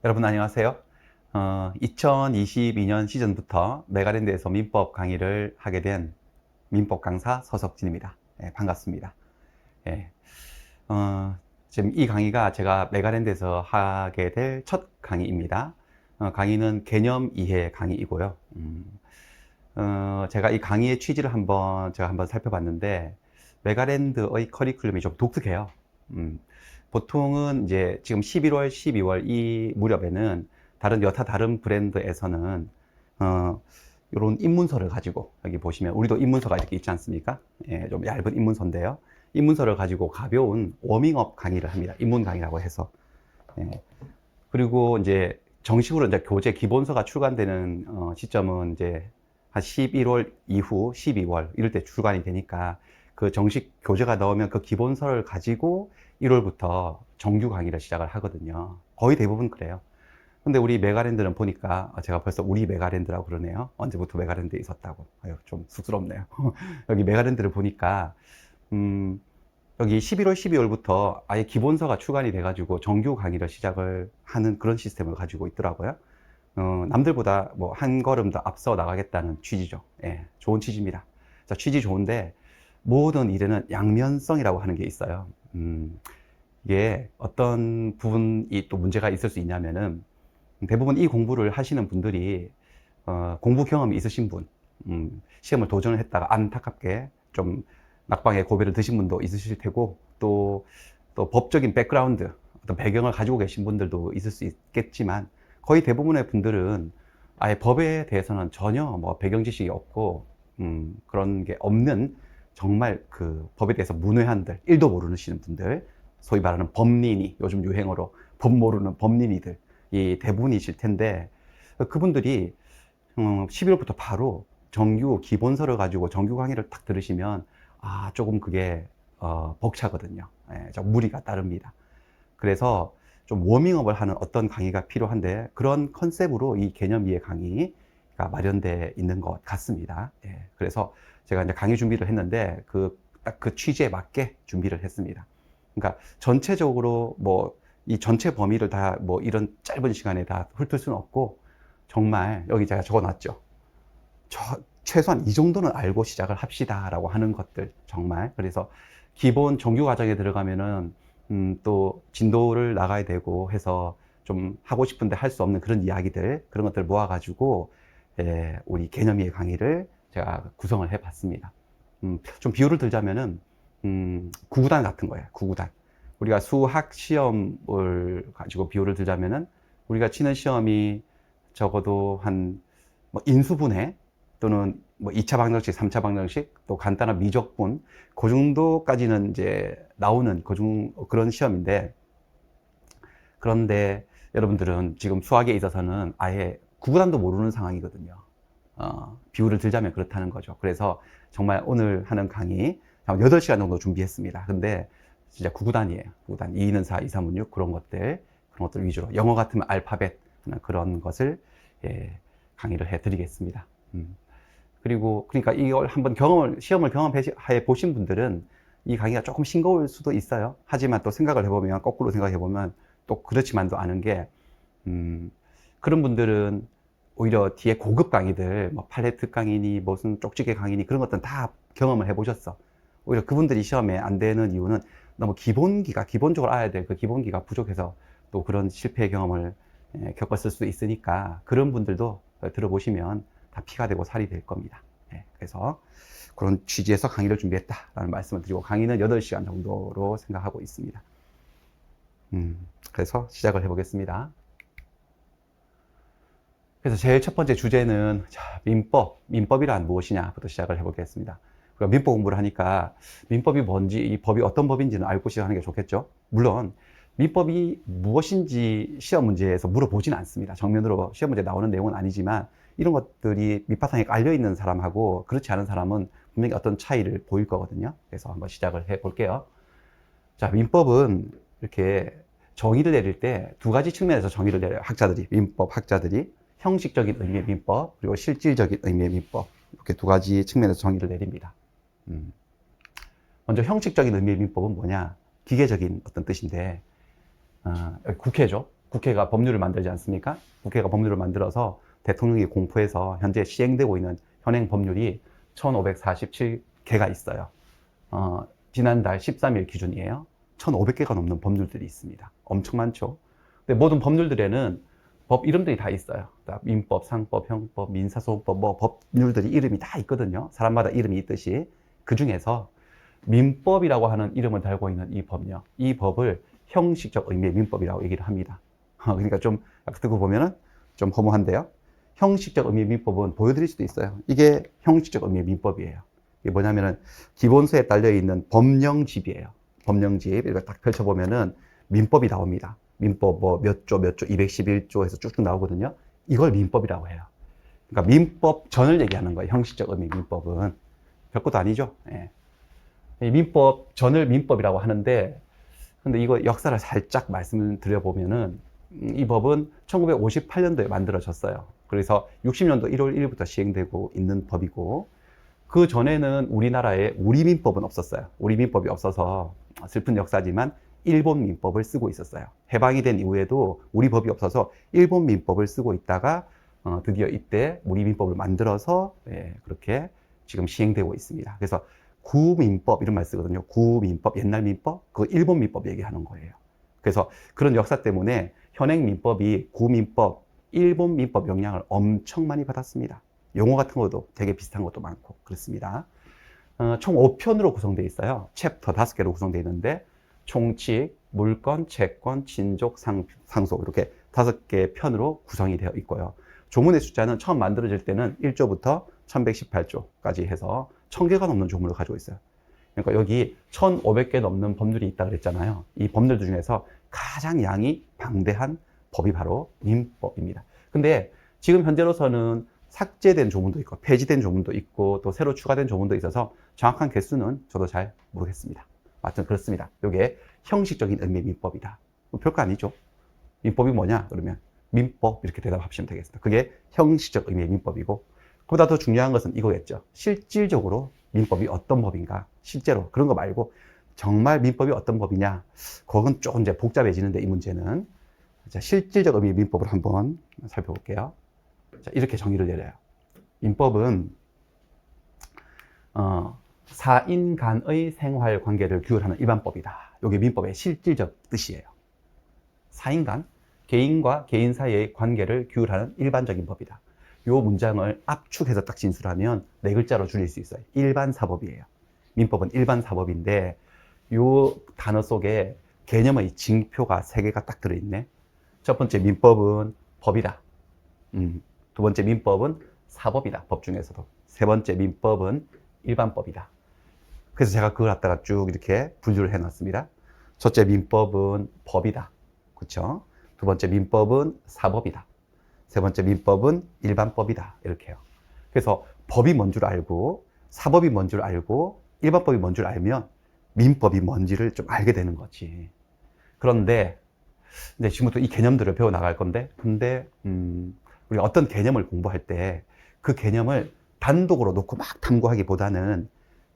여러분 안녕하세요. 2022년 시즌부터 메가랜드에서 민법 강의를 하게 된 민법 강사 서석진입니다. 반갑습니다. 예, 지금 이 강의가 제가 메가랜드에서 하게 될 첫 강의입니다. 강의는 개념 이해 강의이고요. 제가 이 강의의 취지를 제가 한번 살펴봤는데, 메가랜드의 커리큘럼이 좀 독특해요. 보통은 이제 지금 11월, 12월 이 무렵에는 여타 다른 브랜드에서는, 이런 입문서를 가지고, 여기 보시면 우리도 입문서가 이렇게 있지 않습니까? 예, 좀 얇은 입문서인데요. 입문서를 가지고 가벼운 워밍업 강의를 합니다. 입문 강의라고 해서. 예. 그리고 이제 정식으로 이제 교재 기본서가 출간되는 시점은 이제 한 11월 이후 12월 이럴 때 출간이 되니까, 그 정식 교재가 나오면 그 기본서를 가지고 1월부터 정규 강의를 시작을 하거든요. 거의 대부분 그래요. 근데 우리 메가랜드는 보니까, 제가 벌써 우리 메가랜드라고 그러네요. 언제부터 메가랜드에 있었다고. 아유, 좀 쑥스럽네요. 여기 메가랜드를 보니까, 여기 11월, 12월부터 아예 기본서가 출간이 돼가지고 정규 강의를 시작을 하는 그런 시스템을 가지고 있더라고요. 남들보다 뭐 한 걸음 더 앞서 나가겠다는 취지죠. 예, 좋은 취지입니다. 자, 취지 좋은데, 모든 일에는 양면성이라고 하는 게 있어요. 이게 어떤 부분이 또 문제가 있을 수 있냐면은, 대부분 이 공부를 하시는 분들이, 공부 경험이 있으신 분, 시험을 도전을 했다가 안타깝게 좀 낙방에 고배를 드신 분도 있으실 테고, 또 법적인 백그라운드, 어떤 배경을 가지고 계신 분들도 있을 수 있겠지만, 거의 대부분의 분들은 아예 법에 대해서는 전혀 뭐 배경 지식이 없고, 그런 게 없는, 정말 그 법에 대해서 문외한들, 1도 모르시는 분들, 소위 말하는 법린이, 요즘 유행어로 법 모르는 법린이들, 이 대부분이실 텐데, 그분들이 11월부터 바로 정규 기본서를 가지고 정규 강의를 딱 들으시면, 조금 그게 벅차거든요. 예, 좀 무리가 따릅니다. 그래서 좀 워밍업을 하는 어떤 강의가 필요한데, 그런 컨셉으로 이 개념 이해 강의가 마련되어 있는 것 같습니다. 예, 그래서 제가 이제 강의 준비를 했는데, 딱 그 취지에 맞게 준비를 했습니다. 그러니까 전체적으로 뭐 이 전체 범위를 다 뭐 이런 짧은 시간에 다 훑을 수는 없고, 정말 여기 제가 적어놨죠. 최소한 이 정도는 알고 시작을 합시다라고 하는 것들, 정말. 그래서 기본 정규 과정에 들어가면은 또 진도를 나가야 되고 해서 좀 하고 싶은데 할 수 없는 그런 이야기들, 그런 것들을 모아가지고, 우리 개념 이해 강의를 제가 구성을 해봤습니다. 좀 비유를 들자면은, 구구단 같은 거예요. 구구단. 우리가 수학 시험을 가지고 비유를 들자면은, 우리가 치는 시험이 적어도 뭐 인수분해 또는 뭐 2차 방정식, 3차 방정식, 또 간단한 미적분, 그 정도까지는 이제 나오는 그런 시험인데, 그런데 여러분들은 지금 수학에 있어서는 아예 구구단도 모르는 상황이거든요. 비유를 들자면 그렇다는 거죠. 그래서 정말 오늘 하는 강의 한 8시간 정도 준비했습니다. 근데 진짜 구구단이에요. 구구단. 2는 4, 2, 3은 6, 그런 것들 위주로. 영어 같으면 알파벳, 그런 것을, 강의를 해드리겠습니다. 그리고, 그러니까 이걸 한번 시험을 경험해 보신 분들은 이 강의가 조금 싱거울 수도 있어요. 하지만 또 거꾸로 생각해보면 또 그렇지만도 않은 게, 그런 분들은 오히려 뒤에 고급 강의들, 뭐 팔레트 강의니, 무슨 쪽지게 강의니, 그런 것들은 다 경험을 해보셨어. 오히려 그분들이 시험에 안 되는 이유는 너무 기본적으로 알아야 될 그 기본기가 부족해서 또 그런 실패 경험을 겪었을 수도 있으니까, 그런 분들도 들어보시면 다 피가 되고 살이 될 겁니다. 그래서 그런 취지에서 강의를 준비했다라는 말씀을 드리고, 강의는 8시간 정도로 생각하고 있습니다. 그래서 시작을 해보겠습니다. 그래서 제일 첫 번째 주제는, 민법이란 무엇이냐부터 시작을 해보겠습니다. 우리가 민법 공부를 하니까 민법이 뭔지, 이 법이 어떤 법인지는 알고 시작하는 게 좋겠죠. 물론 민법이 무엇인지 시험 문제에서 물어보지는 않습니다. 정면으로 시험 문제 나오는 내용은 아니지만, 이런 것들이 밑바탕에 깔려있는 사람하고 그렇지 않은 사람은 분명히 어떤 차이를 보일 거거든요. 그래서 한번 시작을 해볼게요. 자, 민법은 이렇게 정의를 내릴 때 2가지 측면에서 정의를 내려요. 민법 학자들이. 형식적인 의미의 민법, 그리고 실질적인 의미의 민법, 이렇게 2가지 측면에서 정의를 내립니다. 먼저 형식적인 의미의 민법은 뭐냐? 기계적인 어떤 뜻인데, 국회죠. 국회가 법률을 만들지 않습니까? 국회가 법률을 만들어서 대통령이 공포해서 현재 시행되고 있는 현행 법률이 1547개가 있어요. 지난달 13일 기준이에요. 1500개가 넘는 법률들이 있습니다. 엄청 많죠. 근데 모든 법률들에는 법 이름들이 다 있어요. 민법, 상법, 형법, 민사소송법, 뭐 법률들이 이름이 다 있거든요. 사람마다 이름이 있듯이. 그 중에서 민법이라고 하는 이름을 달고 있는 이 법요. 이 법을 형식적 의미의 민법이라고 얘기를 합니다. 그러니까 좀 듣고 보면은 좀 허무한데요. 형식적 의미의 민법은 보여드릴 수도 있어요. 이게 형식적 의미의 민법이에요. 이게 뭐냐면은 기본서에 딸려 있는 법령집이에요. 법령집 이걸 딱 펼쳐보면은 민법이 나옵니다. 민법 뭐 몇 조, 211조에서 쭉쭉 나오거든요. 이걸 민법이라고 해요. 그러니까 민법 전을 얘기하는 거예요. 형식적 의미의 민법은. 별것도 아니죠. 예. 이 민법 전을 민법이라고 하는데, 근데 이거 역사를 살짝 말씀을 드려보면은 이 법은 1958년도에 만들어졌어요. 그래서 60년도 1월 1일부터 시행되고 있는 법이고, 그 전에는 우리나라에 우리민법은 없었어요. 우리민법이 없어서 슬픈 역사지만 일본 민법을 쓰고 있었어요. 해방이 된 이후에도 우리 법이 없어서 일본 민법을 쓰고 있다가 드디어 이때 우리민법을 만들어서 그렇게 지금 시행되고 있습니다. 그래서 구민법 이런 말 쓰거든요. 구민법, 옛날 민법, 그 일본 민법 얘기하는 거예요. 그래서 그런 역사 때문에 현행 민법이 구민법, 일본 민법 영향을 엄청 많이 받았습니다. 용어 같은 것도 되게 비슷한 것도 많고 그렇습니다. 총 5편으로 구성되어 있어요. 챕터 5개로 구성되어 있는데 총칙, 물권, 채권, 친족, 상속 이렇게 5개 편으로 구성이 되어 있고요. 조문의 숫자는 처음 만들어질 때는 1조부터 1118조까지 해서 1000개가 넘는 조문을 가지고 있어요. 그러니까 여기 1500개 넘는 법률이 있다고 그랬잖아요. 이 법률들 중에서 가장 양이 방대한 법이 바로 민법입니다. 근데 지금 현재로서는 삭제된 조문도 있고 폐지된 조문도 있고 또 새로 추가된 조문도 있어서 정확한 개수는 저도 잘 모르겠습니다. 하여튼 그렇습니다. 이게 형식적인 의미의 민법이다. 별거 아니죠. 민법이 뭐냐? 그러면 민법 이렇게 대답하시면 되겠습니다. 그게 형식적 의미의 민법이고, 그보다 더 중요한 것은 이거겠죠. 실질적으로 민법이 어떤 법인가? 실제로 그런 거 말고 정말 민법이 어떤 법이냐? 그건 조금 이제 복잡해지는데 이 문제는 자, 실질적 의미의 민법을 한번 살펴볼게요. 자, 이렇게 정의를 내려요. 민법은 사인 간의 생활 관계를 규율하는 일반법이다. 이게 민법의 실질적 뜻이에요. 사인 간, 개인과 개인 사이의 관계를 규율하는 일반적인 법이다. 이 문장을 압축해서 딱 진술하면 4글자로 줄일 수 있어요. 일반사법이에요. 민법은 일반사법인데 이 단어 속에 개념의 징표가 3개가 딱 들어있네. 첫 번째 민법은 법이다. 두 번째 민법은 사법이다. 법 중에서도. 세 번째 민법은 일반법이다. 그래서 제가 그걸 갖다가 쭉 이렇게 분류를 해놨습니다. 첫째 민법은 법이다. 그렇죠? 두 번째 민법은 사법이다. 세 번째 민법은 일반법이다. 이렇게요. 그래서 법이 뭔 줄 알고 사법이 뭔 줄 알고 일반법이 뭔 줄 알면 민법이 뭔지를 좀 알게 되는 거지. 그런데 이제 지금부터 이 개념들을 배워 나갈 건데, 근데 우리가 어떤 개념을 공부할 때 그 개념을 단독으로 놓고 막 탐구하기보다는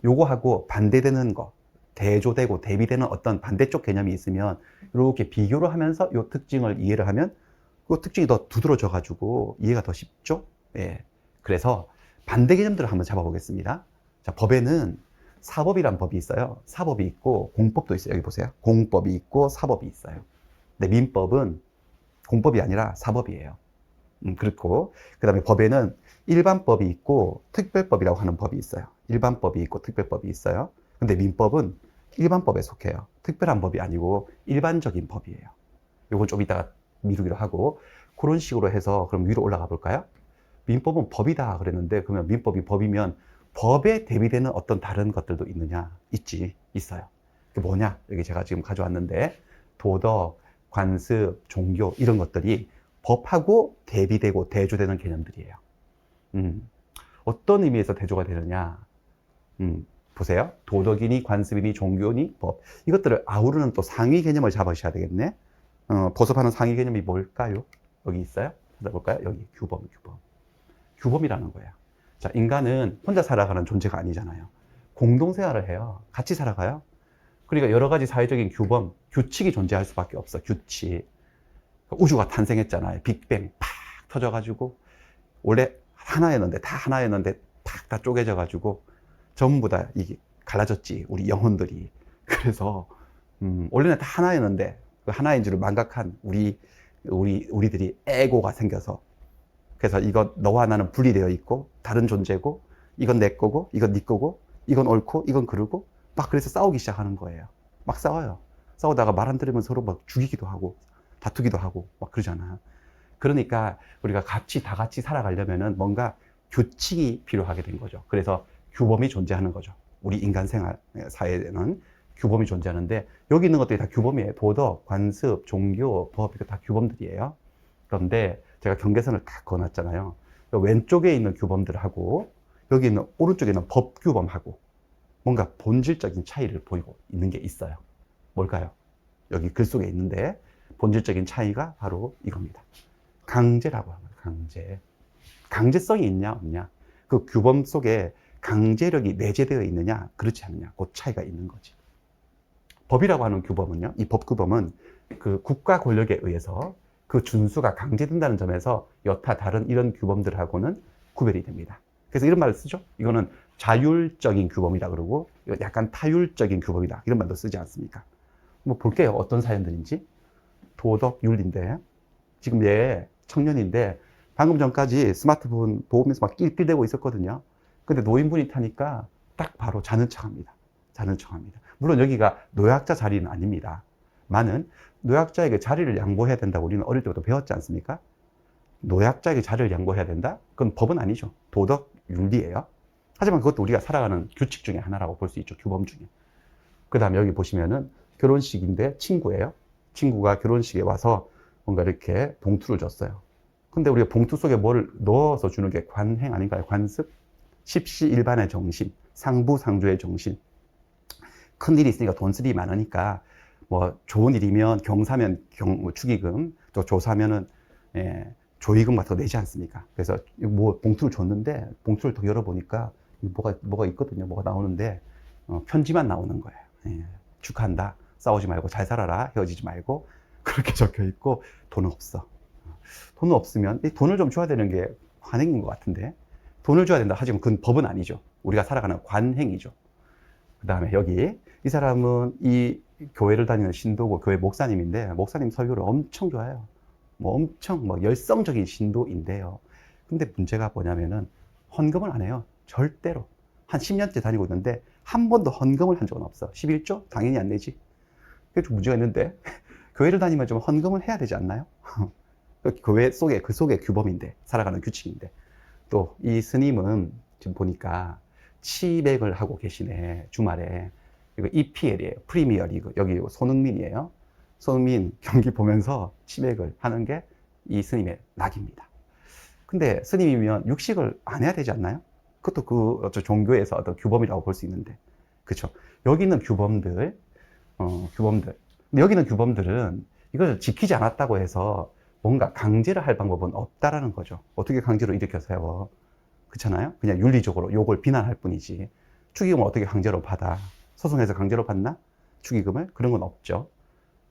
요거하고 반대되는 거, 대조되고 대비되는 어떤 반대쪽 개념이 있으면 이렇게 비교를 하면서 요 특징을 이해를 하면 그 특징이 더 두드러져 가지고 이해가 더 쉽죠. 예. 그래서 반대 개념들을 한번 잡아보겠습니다. 자, 법에는 사법이란 법이 있어요. 사법이 있고 공법도 있어요. 여기 보세요. 공법이 있고 사법이 있어요. 근데 민법은 공법이 아니라 사법이에요. 그렇고, 그 다음에 법에는 일반법이 있고 특별법이라고 하는 법이 있어요. 일반법이 있고 특별법이 있어요. 근데 민법은 일반법에 속해요. 특별한 법이 아니고 일반적인 법이에요. 요건 좀 이따가 미루기로 하고, 그런 식으로 해서 그럼 위로 올라가 볼까요? 민법은 법이다 그랬는데, 그러면 민법이 법이면 법에 대비되는 어떤 다른 것들도 있느냐? 있어요. 그게 뭐냐? 여기 제가 지금 가져왔는데, 도덕, 관습, 종교 이런 것들이 법하고 대비되고 대조되는 개념들이에요. 어떤 의미에서 대조가 되느냐? 보세요. 도덕이니 관습이니 종교니 법. 이것들을 아우르는 또 상위 개념을 잡으셔야 되겠네. 보습하는 상위 개념이 뭘까요? 여기 있어요. 찾아볼까요? 여기 규범. 규범이라는 거예요. 자, 인간은 혼자 살아가는 존재가 아니잖아요. 공동생활을 해요. 같이 살아가요. 그러니까 여러 가지 사회적인 규범, 규칙이 존재할 수밖에 없어. 규칙. 우주가 탄생했잖아요. 빅뱅 팍 터져가지고 원래 하나였는데 다 하나였는데 팍 다 쪼개져가지고 전부 다 이게 갈라졌지. 우리 영혼들이. 그래서 원래는 다 하나였는데 그 하나인 줄을 망각한 우리들이 에고가 생겨서 그래서 이거 너와 나는 분리되어 있고 다른 존재고 이건 내 거고 이건 네 거고 이건 옳고 이건 그르고 막 그래서 싸우기 시작하는 거예요. 막 싸워요. 싸우다가 말 안 들으면 서로 막 죽이기도 하고 다투기도 하고 막 그러잖아. 그러니까 우리가 다 같이 살아가려면은 뭔가 규칙이 필요하게 된 거죠. 그래서 규범이 존재하는 거죠. 우리 인간 생활 사회에는 규범이 존재하는데 여기 있는 것들이 다 규범이에요. 도덕, 관습, 종교, 법 이거 다 규범들이에요. 그런데 제가 경계선을 딱 그어놨잖아요. 왼쪽에 있는 규범들하고 여기 있는 오른쪽에 있는 법 규범하고 뭔가 본질적인 차이를 보이고 있는 게 있어요. 뭘까요? 여기 글 속에 있는데 본질적인 차이가 바로 이겁니다. 강제라고 합니다. 강제. 강제성이 있냐 없냐. 그 규범 속에 강제력이 내재되어 있느냐 그렇지 않느냐 그 차이가 있는 거지. 법이라고 하는 규범은요, 이 법 규범은 그 국가 권력에 의해서 그 준수가 강제된다는 점에서 여타 다른 이런 규범들하고는 구별이 됩니다. 그래서 이런 말을 쓰죠. 이거는 자율적인 규범이다 그러고 약간 타율적인 규범이다 이런 말도 쓰지 않습니까? 뭐 볼게요. 어떤 사연들인지. 도덕 윤리인데 지금 얘 청년인데 방금 전까지 스마트폰 보면서 막 낄낄대고 있었거든요. 근데 노인분이 타니까 딱 바로 자는 척합니다. 자는 척합니다. 물론 여기가 노약자 자리는 아닙니다. 많은 노약자에게 자리를 양보해야 된다고 우리는 어릴 때부터 배웠지 않습니까? 노약자에게 자리를 양보해야 된다? 그건 법은 아니죠. 도덕 윤리예요. 하지만 그것도 우리가 살아가는 규칙 중에 하나라고 볼 수 있죠. 규범 중에. 그 다음에 여기 보시면은 결혼식인데 친구예요. 친구가 결혼식에 와서 뭔가 이렇게 봉투를 줬어요. 근데 우리가 봉투 속에 뭘 넣어서 주는 게 관행 아닌가요? 관습? 십시일반의 정신, 상부상조의 정신. 큰 일이 있으니까 돈 쓸 일이 많으니까 뭐 좋은 일이면 경사면 축의금, 또 조사면은 조의금 같은 거 내지 않습니까? 그래서 뭐 봉투를 줬는데 봉투를 더 열어보니까 뭐가 있거든요. 뭐가 나오는데 편지만 나오는 거예요. 축하한다. 싸우지 말고 잘 살아라. 헤어지지 말고. 그렇게 적혀 있고 돈은 없어. 돈은 없으면 돈을 좀 줘야 되는 게 관행인 것 같은데 돈을 줘야 된다. 하지만 그건 법은 아니죠. 우리가 살아가는 관행이죠. 그 다음에 여기 이 사람은 이 교회를 다니는 신도고 교회 목사님인데 목사님 설교를 엄청 좋아해요. 뭐 엄청 열성적인 신도인데요. 근데 문제가 뭐냐면은 헌금을 안 해요. 절대로. 한 10년째 다니고 있는데 한 번도 헌금을 한 적은 없어. 11조? 당연히 안 내지. 그게 좀 문제가 있는데 교회를 다니면 좀 헌금을 해야 되지 않나요? 교회 속에 그 속에 규범인데 살아가는 규칙인데 또 이 스님은 지금 보니까 치백을 하고 계시네. 주말에 이거 EPL이에요. 프리미어 리그. 여기 손흥민이에요. 손흥민 경기 보면서 치백을 하는 게 이 스님의 낙입니다. 근데 스님이면 육식을 안 해야 되지 않나요? 그것도 그 어떤 종교에서 어떤 규범이라고 볼 수 있는데, 그렇죠? 여기 있는 규범들. 근데 여기 있는 규범들은 이걸 지키지 않았다고 해서 뭔가 강제를 할 방법은 없다라는 거죠. 어떻게 강제로 일으켜 세워? 그렇잖아요? 그냥 윤리적으로 요걸 비난할 뿐이지. 축의금을 어떻게 강제로 받아? 소송해서 강제로 받나? 축의금을? 그런 건 없죠.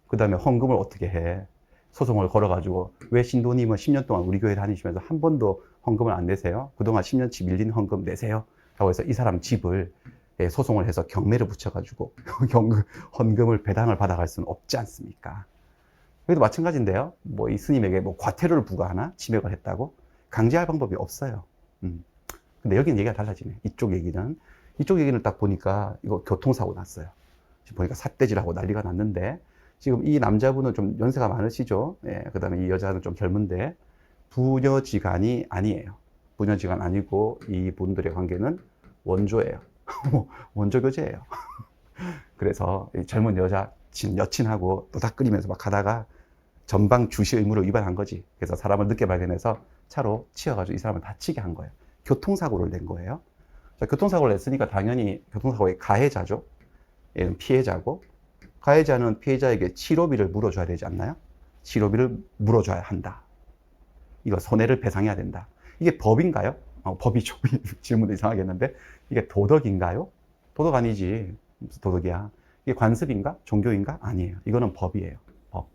그 다음에 헌금을 어떻게 해? 소송을 걸어가지고 왜 신도님은 10년 동안 우리 교회 다니시면서 한 번도 헌금을 안 내세요? 그동안 10년치 밀린 헌금 내세요? 라고 해서 이 사람 집을 소송을 해서 경매를 붙여가지고 헌금을 배당을 받아갈 수는 없지 않습니까? 여기도 마찬가지인데요. 뭐 이 스님에게 뭐 과태료를 부과하나? 치맥을 했다고? 강제할 방법이 없어요. 근데 여기는 얘기가 달라지네. 이쪽 얘기는 딱 보니까 이거 교통사고 났어요. 지금 보니까 삿대질하고 난리가 났는데 지금 이 남자분은 좀 연세가 많으시죠. 그 다음에 이 여자는 좀 젊은데 부녀지간이 아니에요. 부녀지간 아니고 이 분들의 관계는 원조예요. 원조교제예요. 그래서 이 젊은 여친하고 노닥거리면서 막 가다가 전방 주시 의무를 위반한 거지. 그래서 사람을 늦게 발견해서 차로 치여가지고 이 사람을 다치게 한 거예요. 교통사고를 낸 거예요. 자, 교통사고를 냈으니까 당연히 교통사고의 가해자죠. 얘는 피해자고, 가해자는 피해자에게 치료비를 물어줘야 되지 않나요? 치료비를 물어줘야 한다. 이거 손해를 배상해야 된다. 이게 법인가요? 법이죠. 질문도 이상하겠는데 이게 도덕인가요? 도덕 아니지. 무슨 도덕이야? 이게 관습인가? 종교인가? 아니에요. 이거는 법이에요. 법.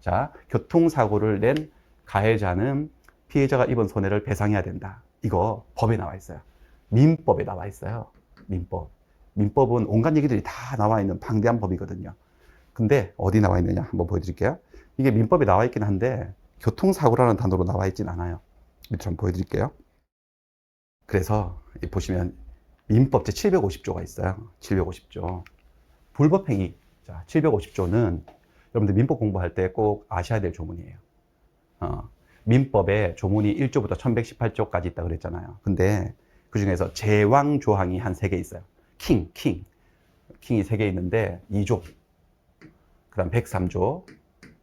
자, 교통사고를 낸 가해자는 피해자가 입은 손해를 배상해야 된다. 이거 법에 나와 있어요. 민법에 나와 있어요. 민법. 민법은 온갖 얘기들이 다 나와 있는 방대한 법이거든요. 근데 어디 나와 있느냐 한번 보여드릴게요. 이게 민법에 나와 있긴 한데 교통사고라는 단어로 나와 있진 않아요. 밑으로 한번 보여드릴게요. 그래서 보시면 민법 제750조가 있어요. 750조. 불법행위. 자, 750조는 여러분들 민법 공부할 때 꼭 아셔야 될 조문이에요. 민법에 조문이 1조부터 1118조까지 있다고 그랬잖아요. 근데 그 중에서 제왕 조항이 한 3개 있어요. 킹이 3개 있는데 2조. 그 다음 103조.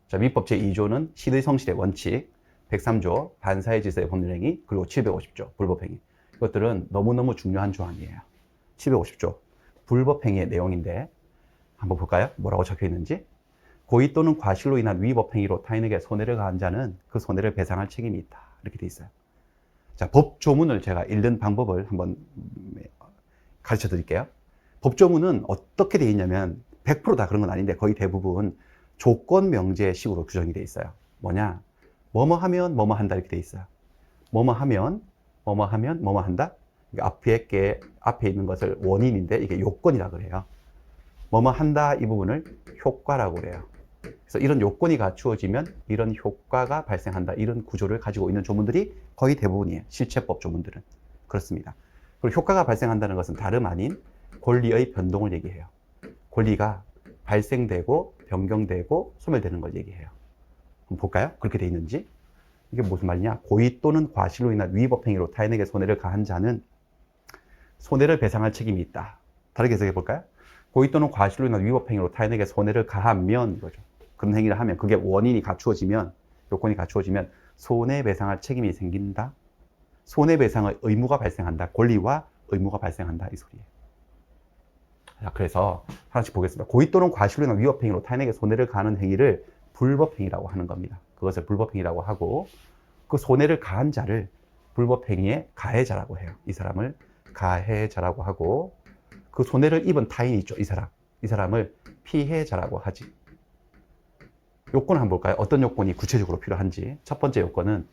자, 민법 제2조는 시의 성실의 원칙. 103조 반사의 질서의 법률행위. 그리고 750조 불법행위. 이것들은 너무너무 중요한 조항이에요. 750조 불법행위의 내용인데 한번 볼까요? 뭐라고 적혀 있는지. 고의 또는 과실로 인한 위법행위로 타인에게 손해를 가한 자는 그 손해를 배상할 책임이 있다. 이렇게 돼 있어요. 자, 법조문을 제가 읽는 방법을 한번 가르쳐 드릴게요. 법조문은 어떻게 돼 있냐면 100%다 그런 건 아닌데 거의 대부분 조건 명제식으로 규정이 돼 있어요. 뭐냐? 뭐뭐 하면 뭐뭐 한다 이렇게 돼 있어요. 뭐뭐 하면 뭐뭐 하면 뭐뭐 한다. 앞에 있는 것을 원인인데 이게 요건이라 그래요. 뭐뭐 한다 이 부분을 효과라고 그래요. 그래서 이런 요건이 갖추어지면 이런 효과가 발생한다. 이런 구조를 가지고 있는 조문들이 거의 대부분이에요. 실체법 조문들은. 그렇습니다. 그리고 효과가 발생한다는 것은 다름 아닌 권리의 변동을 얘기해요. 권리가 발생되고 변경되고 소멸되는 걸 얘기해요. 한번 볼까요? 그렇게 돼 있는지. 이게 무슨 말이냐? 고의 또는 과실로 인한 위법행위로 타인에게 손해를 가한 자는 손해를 배상할 책임이 있다. 다르게 해석해 볼까요? 고의 또는 과실로 인한 위법행위로 타인에게 손해를 가하면 이거죠. 그런 행위를 하면 그게 원인이 갖추어지면 요건이 갖추어지면 손해배상할 책임이 생긴다. 손해배상의 의무가 발생한다. 권리와 의무가 발생한다. 이 소리예요. 자, 그래서 하나씩 보겠습니다. 고의 또는 과실로 인한 위법행위로 타인에게 손해를 가하는 행위를 불법행위라고 하는 겁니다. 그것을 불법행위라고 하고 그 손해를 가한 자를 불법행위의 가해자라고 해요. 이 사람을 가해자라고 하고 그 손해를 입은 타인이 있죠. 이 사람을 피해자라고 하지. 요건을 한번 볼까요? 어떤 요건이 구체적으로 필요한지. 첫 번째 요건은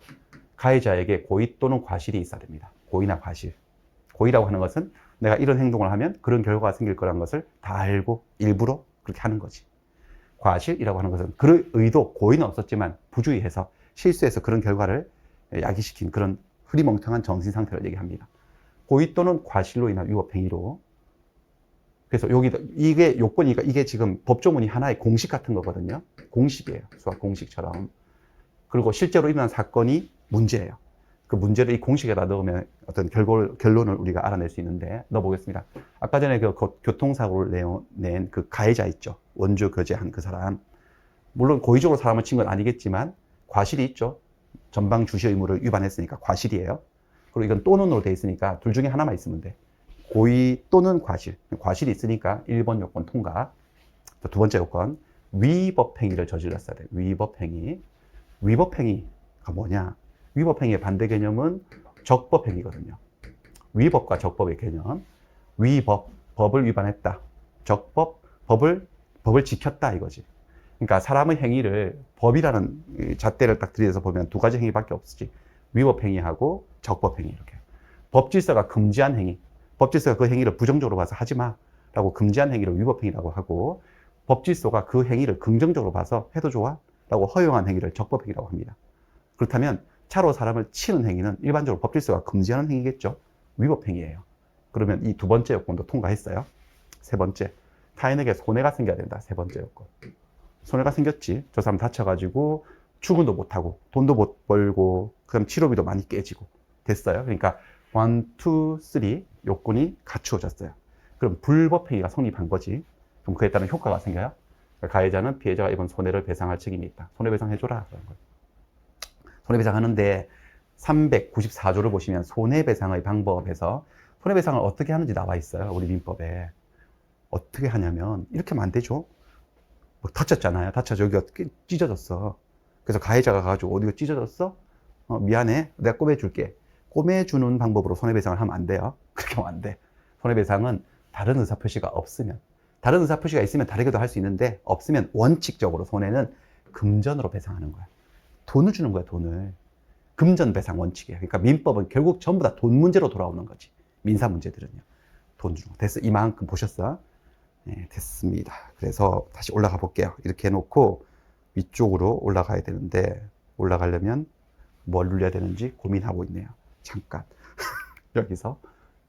가해자에게 고의 또는 과실이 있어야 됩니다. 고의나 과실. 고의라고 하는 것은 내가 이런 행동을 하면 그런 결과가 생길 거라는 것을 다 알고 일부러 그렇게 하는 거지. 과실이라고 하는 것은 그 의도, 고의는 없었지만 부주의해서 실수해서 그런 결과를 야기시킨 그런 흐리멍텅한 정신 상태를 얘기합니다. 고의 또는 과실로 인한 위법행위로. 그래서 이게 요건이니까 이게 지금 법조문이 하나의 공식 같은 거거든요. 공식이에요. 수학 공식처럼. 그리고 실제로 일어난 사건이 문제예요. 그 문제를 이 공식에다 넣으면 어떤 결론을 우리가 알아낼 수 있는데 넣어보겠습니다. 아까 전에 그 교통사고를 낸 그 가해자 있죠. 원주 교제한 그 사람. 물론 고의적으로 사람을 친 건 아니겠지만 과실이 있죠. 전방 주시 의무를 위반했으니까 과실이에요. 그리고 이건 또는으로 돼 있으니까 둘 중에 하나만 있으면 돼. 고의 또는 과실. 과실이 있으니까 1번 요건 통과. 두 번째 요건. 위법행위를 저질렀어야 돼. 위법행위. 위법행위가 뭐냐? 위법행위의 반대 개념은 적법행위거든요. 위법과 적법의 개념. 위법, 법을 위반했다. 적법, 법을 지켰다 이거지. 그러니까 사람의 행위를 법이라는 잣대를 딱 들여서 보면 두 가지 행위밖에 없지. 위법행위하고 적법행위 이렇게. 법질서가 금지한 행위. 법질서가 그 행위를 부정적으로 봐서 하지 마라고 금지한 행위를 위법행위라고 하고 법질서가 그 행위를 긍정적으로 봐서 해도 좋아 라고 허용한 행위를 적법행위라고 합니다. 그렇다면 차로 사람을 치는 행위는 일반적으로 법질서가 금지하는 행위겠죠. 위법행위예요. 그러면 이 두 번째 요건도 통과했어요. 세 번째, 타인에게 손해가 생겨야 된다. 세 번째 요건. 손해가 생겼지. 저 사람 다쳐가지고 출근도 못하고 돈도 못 벌고 그다음 치료비도 많이 깨지고 됐어요. 그러니까 1, 2, 3 요건이 갖추어졌어요. 그럼 불법행위가 성립한 거지. 그럼 그에 따른 효과가 생겨요. 그러니까 가해자는 피해자가 입은 손해를 배상할 책임이 있다. 손해배상해줘라. 그런 거예요. 손해배상하는데 394조를 보시면 손해배상의 방법에서 손해배상을 어떻게 하는지 나와 있어요. 우리 민법에. 어떻게 하냐면 이렇게 하면 안 되죠. 뭐 다쳤잖아요. 다쳐서 여기가 찢어졌어. 그래서 가해자가 가가지고 어디가 찢어졌어? 미안해. 내가 꼬매줄게. 꼬매주는 방법으로 손해배상을 하면 안 돼요. 그렇게 하면 안 돼. 손해배상은 다른 의사표시가 없으면. 다른 의사표시가 있으면 다르게도 할 수 있는데 없으면 원칙적으로 손해는 금전으로 배상하는 거야. 돈을 주는 거야, 돈을. 금전 배상 원칙이에요. 그러니까 민법은 결국 전부 다 돈 문제로 돌아오는 거지. 민사 문제들은요. 돈 주는 거. 됐어. 이만큼 보셨어? 네, 됐습니다. 그래서 다시 올라가 볼게요. 이렇게 해놓고 위쪽으로 올라가야 되는데, 올라가려면 뭘 눌려야 되는지 고민하고 있네요. 잠깐. 여기서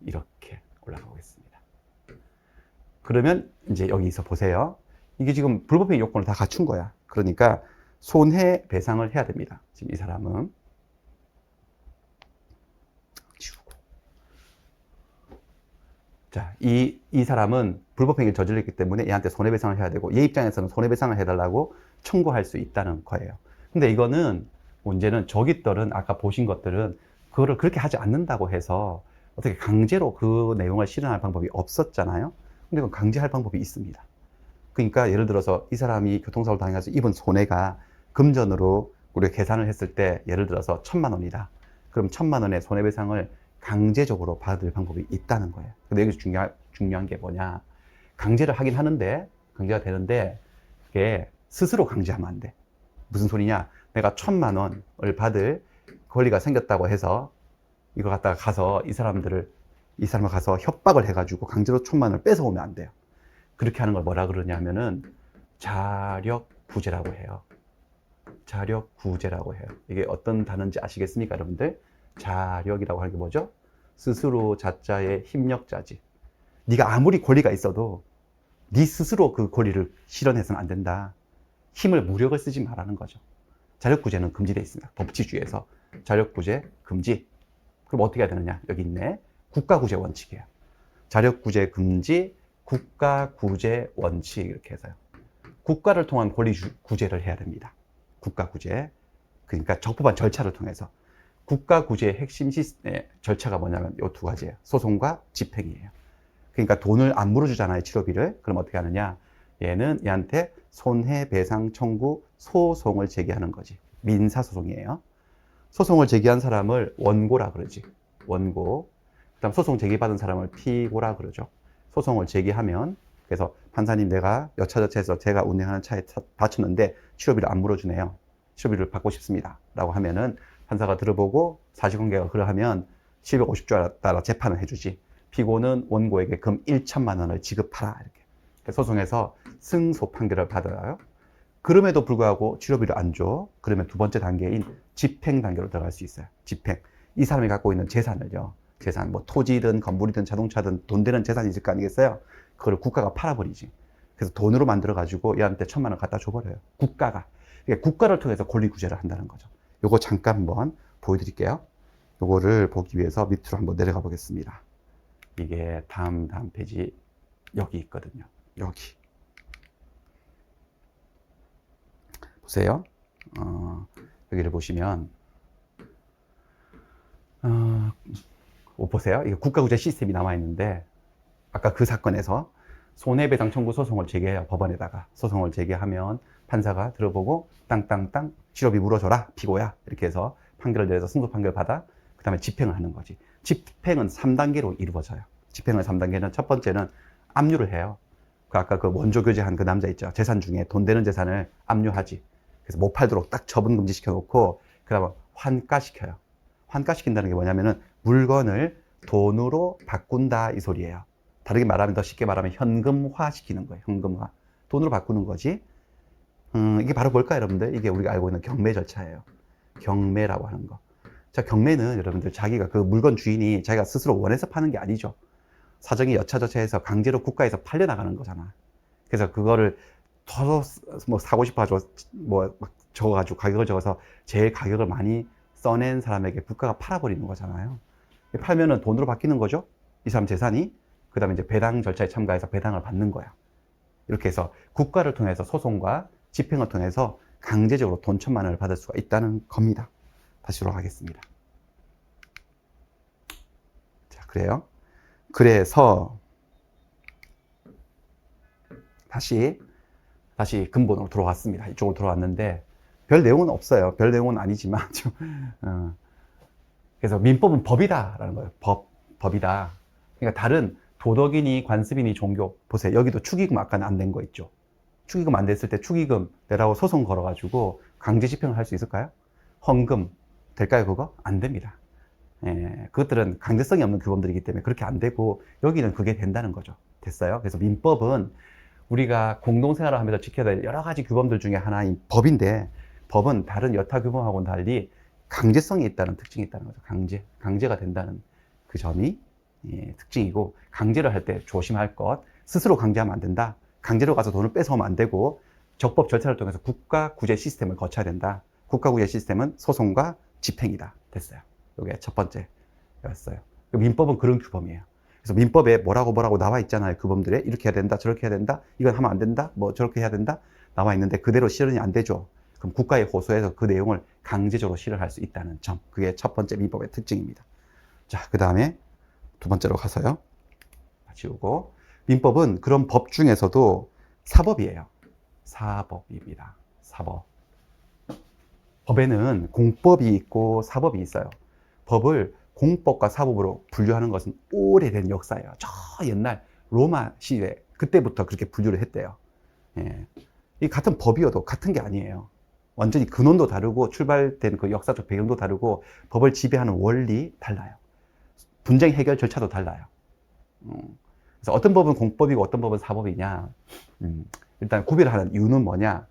이렇게 올라가 보겠습니다. 그러면 이제 여기서 보세요. 이게 지금 불법행위 요건을 다 갖춘 거야. 그러니까 손해배상을 해야 됩니다. 지금 이 사람은. 지우고. 자, 이 사람은 불법행위를 저질렀기 때문에 얘한테 손해배상을 해야 되고, 얘 입장에서는 손해배상을 해달라고 청구할 수 있다는 거예요. 근데 이거는 문제는 저깃들은 아까 보신 것들은 그거를 그렇게 하지 않는다고 해서 어떻게 강제로 그 내용을 실현할 방법이 없었잖아요. 근데 그건 강제할 방법이 있습니다. 그러니까 예를 들어서 이 사람이 교통사고를 당해서 입은 손해가 금전으로 우리가 계산을 했을 때 예를 들어서 1,000만 원이다. 그럼 1,000만 원의 손해배상을 강제적으로 받을 방법이 있다는 거예요. 근데 여기서 중요한 게 뭐냐. 강제를 하긴 하는데, 강제가 되는데, 그게 스스로 강제하면 안 돼. 무슨 소리냐. 내가 1,000만 원을 받을 권리가 생겼다고 해서 이거 갖다가 가서 이 사람을 가서 협박을 해가지고 강제로 1,000만 원을 뺏어오면 안 돼요. 그렇게 하는 걸 뭐라 그러냐면은 자력구제라고 해요. 자력구제라고 해요. 이게 어떤 단어인지 아시겠습니까, 여러분들? 자력이라고 하는 게 뭐죠? 스스로 자자의 힘력자지. 네가 아무리 권리가 있어도 네 스스로 그 권리를 실현해서는 안 된다. 힘을, 무력을 쓰지 말라는 거죠. 자력구제는 금지되어 있습니다. 법치주의에서 자력구제 금지. 그럼 어떻게 해야 되느냐? 여기 있네. 국가구제 원칙이에요. 자력구제 금지, 국가구제 원칙 이렇게 해서요. 국가를 통한 권리 구제를 해야 됩니다. 국가구제. 그러니까 적법한 절차를 통해서. 국가구제의 핵심 절차가 뭐냐면 이 두 가지예요. 소송과 집행이에요. 그러니까 돈을 안 물어주잖아요, 치료비를. 그럼 어떻게 하느냐? 얘한테 손해배상 청구 소송을 제기하는 거지. 민사소송이에요. 소송을 제기한 사람을 원고라 그러지. 원고. 그다음 소송 제기받은 사람을 피고라 그러죠. 소송을 제기하면, 그래서 판사님, 내가 여차저차해서 제가 운행하는 차에 다쳤는데 치료비를 안 물어주네요. 치료비를 받고 싶습니다. 라고 하면은 판사가 들어보고 사실관계가 그러하면 750조에 따라 재판을 해주지. 피고는 원고에게 금 1,000만 원을 지급하라. 이렇게. 소송에서 승소 판결을 받아요. 그럼에도 불구하고 치료비를 안 줘. 그러면 두 번째 단계인 집행 단계로 들어갈 수 있어요. 집행. 이 사람이 갖고 있는 재산을요. 재산, 뭐 토지든 건물이든 자동차든 돈 되는 재산이 있을 거 아니겠어요? 그걸 국가가 팔아버리지. 그래서 돈으로 만들어가지고 얘한테 1,000만 원 갖다 줘버려요. 국가가. 그러니까 국가를 통해서 권리 구제를 한다는 거죠. 요거 잠깐 한번 보여드릴게요. 요거를 보기 위해서 밑으로 한번 내려가 보겠습니다. 이게 다음 페이지 여기 있거든요. 여기. 보세요. 여기를 보시면 보세요. 이게 국가구제 시스템이 남아 있는데 아까 그 사건에서 손해배상 청구 소송을 제기해요. 법원에다가 소송을 제기하면 판사가 들어보고 땅땅땅 치료비 물어줘라 피고야 이렇게 해서 판결을 내려서 승소 판결 받아 그 다음에 집행을 하는 거지. 집행은 3단계로 이루어져요. 집행을 3단계는 첫 번째는 압류를 해요. 아까 그 원조 교제한 그 남자 있죠. 재산 중에 돈 되는 재산을 압류하지. 그래서 못 팔도록 딱 처분 금지 시켜놓고 그 다음에 환가시켜요. 환가시킨다는 게 뭐냐면은 물건을 돈으로 바꾼다 이 소리예요. 다르게 말하면, 더 쉽게 말하면 현금화 시키는 거예요. 현금화. 돈으로 바꾸는 거지. 이게 바로 뭘까요, 여러분들? 이게 우리가 알고 있는 경매 절차예요. 경매라고 하는 거. 자, 경매는 여러분들 자기가 그 물건 주인이 자기가 스스로 원해서 파는 게 아니죠. 사정이 여차저차해서 강제로 국가에서 팔려나가는 거잖아. 그래서 그거를 더 뭐 사고 싶어가지고 뭐 막 적어가지고 가격을 적어서 제일 가격을 많이 써낸 사람에게 국가가 팔아버리는 거잖아요. 팔면은 돈으로 바뀌는 거죠. 이 사람 재산이. 그 다음에 이제 배당 절차에 참가해서 배당을 받는 거야. 이렇게 해서 국가를 통해서 소송과 집행을 통해서 강제적으로 돈 1,000만 원을 받을 수가 있다는 겁니다. 다시 돌아가겠습니다. 자, 그래요. 그래서 다시 근본으로 돌아왔습니다. 이쪽으로 돌아왔는데 별 내용은 없어요. 별 내용은 아니지만 좀, 그래서 민법은 법이다라는 거예요. 법이다. 그러니까 다른 도덕이니 관습이니 종교 보세요. 여기도 축의금 아까는 안 낸 거 있죠. 축의금 안 됐을 때 축의금 내라고 소송 걸어가지고 강제 집행을 할 수 있을까요? 헌금 될까요, 그거? 안 됩니다. 예, 그것들은 강제성이 없는 규범들이기 때문에 그렇게 안 되고, 여기는 그게 된다는 거죠. 됐어요? 그래서 민법은 우리가 공동생활을 하면서 지켜야 될 여러 가지 규범들 중에 하나인 법인데, 법은 다른 여타 규범하고는 달리 강제성이 있다는 특징이 있다는 거죠. 강제가 된다는 그 점이 특징이고, 강제를 할 때 조심할 것, 스스로 강제하면 안 된다. 강제로 가서 돈을 뺏어오면 안 되고, 적법 절차를 통해서 국가 구제 시스템을 거쳐야 된다. 국가 구제 시스템은 소송과 집행이다. 됐어요. 이게 첫 번째였어요. 민법은 그런 규범이에요. 그래서 민법에 뭐라고 나와 있잖아요. 규범들에 이렇게 해야 된다, 저렇게 해야 된다, 이건 하면 안 된다, 뭐 저렇게 해야 된다 나와 있는데 그대로 실현이 안 되죠. 그럼 국가에 호소해서 그 내용을 강제적으로 실현할 수 있다는 점, 그게 첫 번째 민법의 특징입니다. 자, 그 다음에 두 번째로 가서요. 지우고, 민법은 그런 법 중에서도 사법이에요. 사법입니다. 사법. 법에는 공법이 있고 사법이 있어요. 법을 공법과 사법으로 분류하는 것은 오래된 역사예요. 저 옛날 로마 시대 그때부터 그렇게 분류를 했대요. 예. 이 같은 법이어도 같은 게 아니에요. 완전히 근원도 다르고 출발된 그 역사적 배경도 다르고 법을 지배하는 원리 달라요. 분쟁 해결 절차도 달라요. 그래서 어떤 법은 공법이고 어떤 법은 사법이냐. 일단 구별하는 이유는 뭐냐.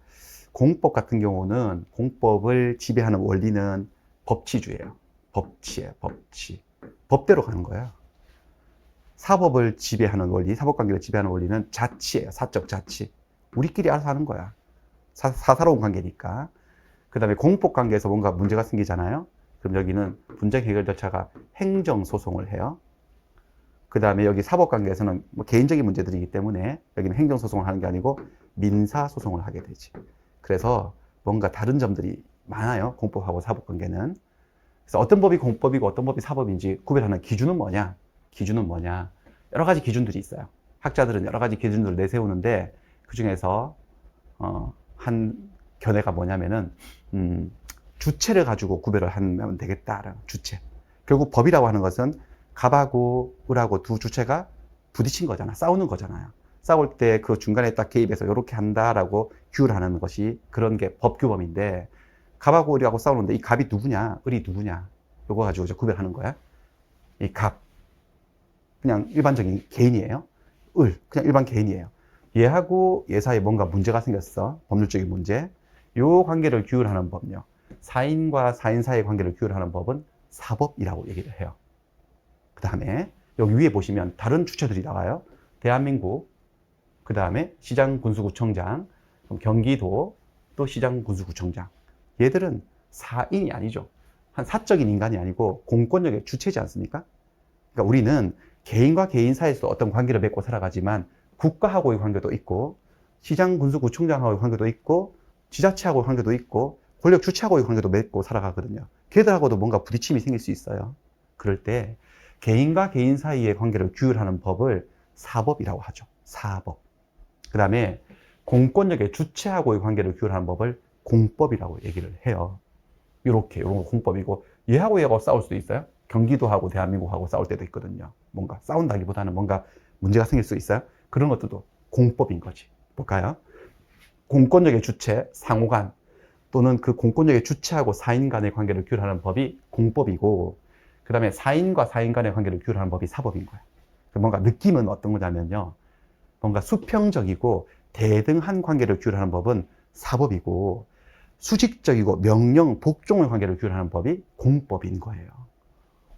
공법 같은 경우는 공법을 지배하는 원리는 법치주의예요. 법치예요. 법치. 법대로 가는 거예요. 사법을 지배하는 원리, 사법관계를 지배하는 원리는 자치예요. 사적 자치. 우리끼리 알아서 하는 거야. 사사로운 관계니까. 그 다음에 공법관계에서 뭔가 문제가 생기잖아요. 그럼 여기는 분쟁 해결 절차가 행정소송을 해요. 그 다음에 여기 사법관계에서는 뭐 개인적인 문제들이기 때문에 여기는 행정소송을 하는 게 아니고 민사소송을 하게 되지. 그래서 뭔가 다른 점들이 많아요. 공법하고 사법관계는. 그래서 어떤 법이 공법이고 어떤 법이 사법인지 구별하는 기준은 뭐냐? 기준은 뭐냐? 여러 가지 기준들이 있어요. 학자들은 여러 가지 기준들을 내세우는데 그 중에서 한 견해가 뭐냐면은 주체를 가지고 구별을 하면 되겠다라는 주체. 결국 법이라고 하는 것은 갑하고 을하고 두 주체가 부딪힌 거잖아. 싸우는 거잖아요. 싸울 때 그 중간에 딱 개입해서 이렇게 한다라고 규율하는 것이 그런 게 법규범인데, 갑하고 을하고 싸우는데 이 갑이 누구냐, 을이 누구냐, 요거 가지고 이제 구별하는 거야. 이 갑, 그냥 일반적인 개인이에요. 을, 그냥 일반 개인이에요. 얘하고 얘 사이에 뭔가 문제가 생겼어. 법률적인 문제. 요 관계를 규율하는 법요. 사인과 사인 사이의 관계를 규율하는 법은 사법이라고 얘기를 해요. 그 다음에 여기 위에 보시면 다른 주체들이 나와요. 대한민국, 그 다음에 시장군수구청장, 경기도, 또 시장군수구청장. 얘들은 사인이 아니죠. 한 사적인 인간이 아니고 공권력의 주체지 않습니까? 그러니까 우리는 개인과 개인 사이에서 어떤 관계를 맺고 살아가지만 국가하고의 관계도 있고 시장군수구청장하고의 관계도 있고 지자체하고의 관계도 있고 권력 주체하고의 관계도 맺고 살아가거든요. 걔들하고도 뭔가 부딪힘이 생길 수 있어요. 그럴 때 개인과 개인 사이의 관계를 규율하는 법을 사법이라고 하죠. 사법. 그 다음에 공권력의 주체하고의 관계를 규율하는 법을 공법이라고 얘기를 해요. 이런 거 공법이고, 얘하고 싸울 수도 있어요. 경기도하고 대한민국하고 싸울 때도 있거든요. 뭔가 싸운다기보다는 뭔가 문제가 생길 수 있어요. 그런 것들도 공법인 거지. 볼까요? 공권력의 주체, 상호간, 또는 그 공권력의 주체하고 사인 간의 관계를 규율하는 법이 공법이고, 그 다음에 사인과 사인 간의 관계를 규율하는 법이 사법인 거예요. 뭔가 느낌은 어떤 거냐면요. 뭔가 수평적이고 대등한 관계를 규율하는 법은 사법이고, 수직적이고 명령, 복종의 관계를 규율하는 법이 공법인 거예요.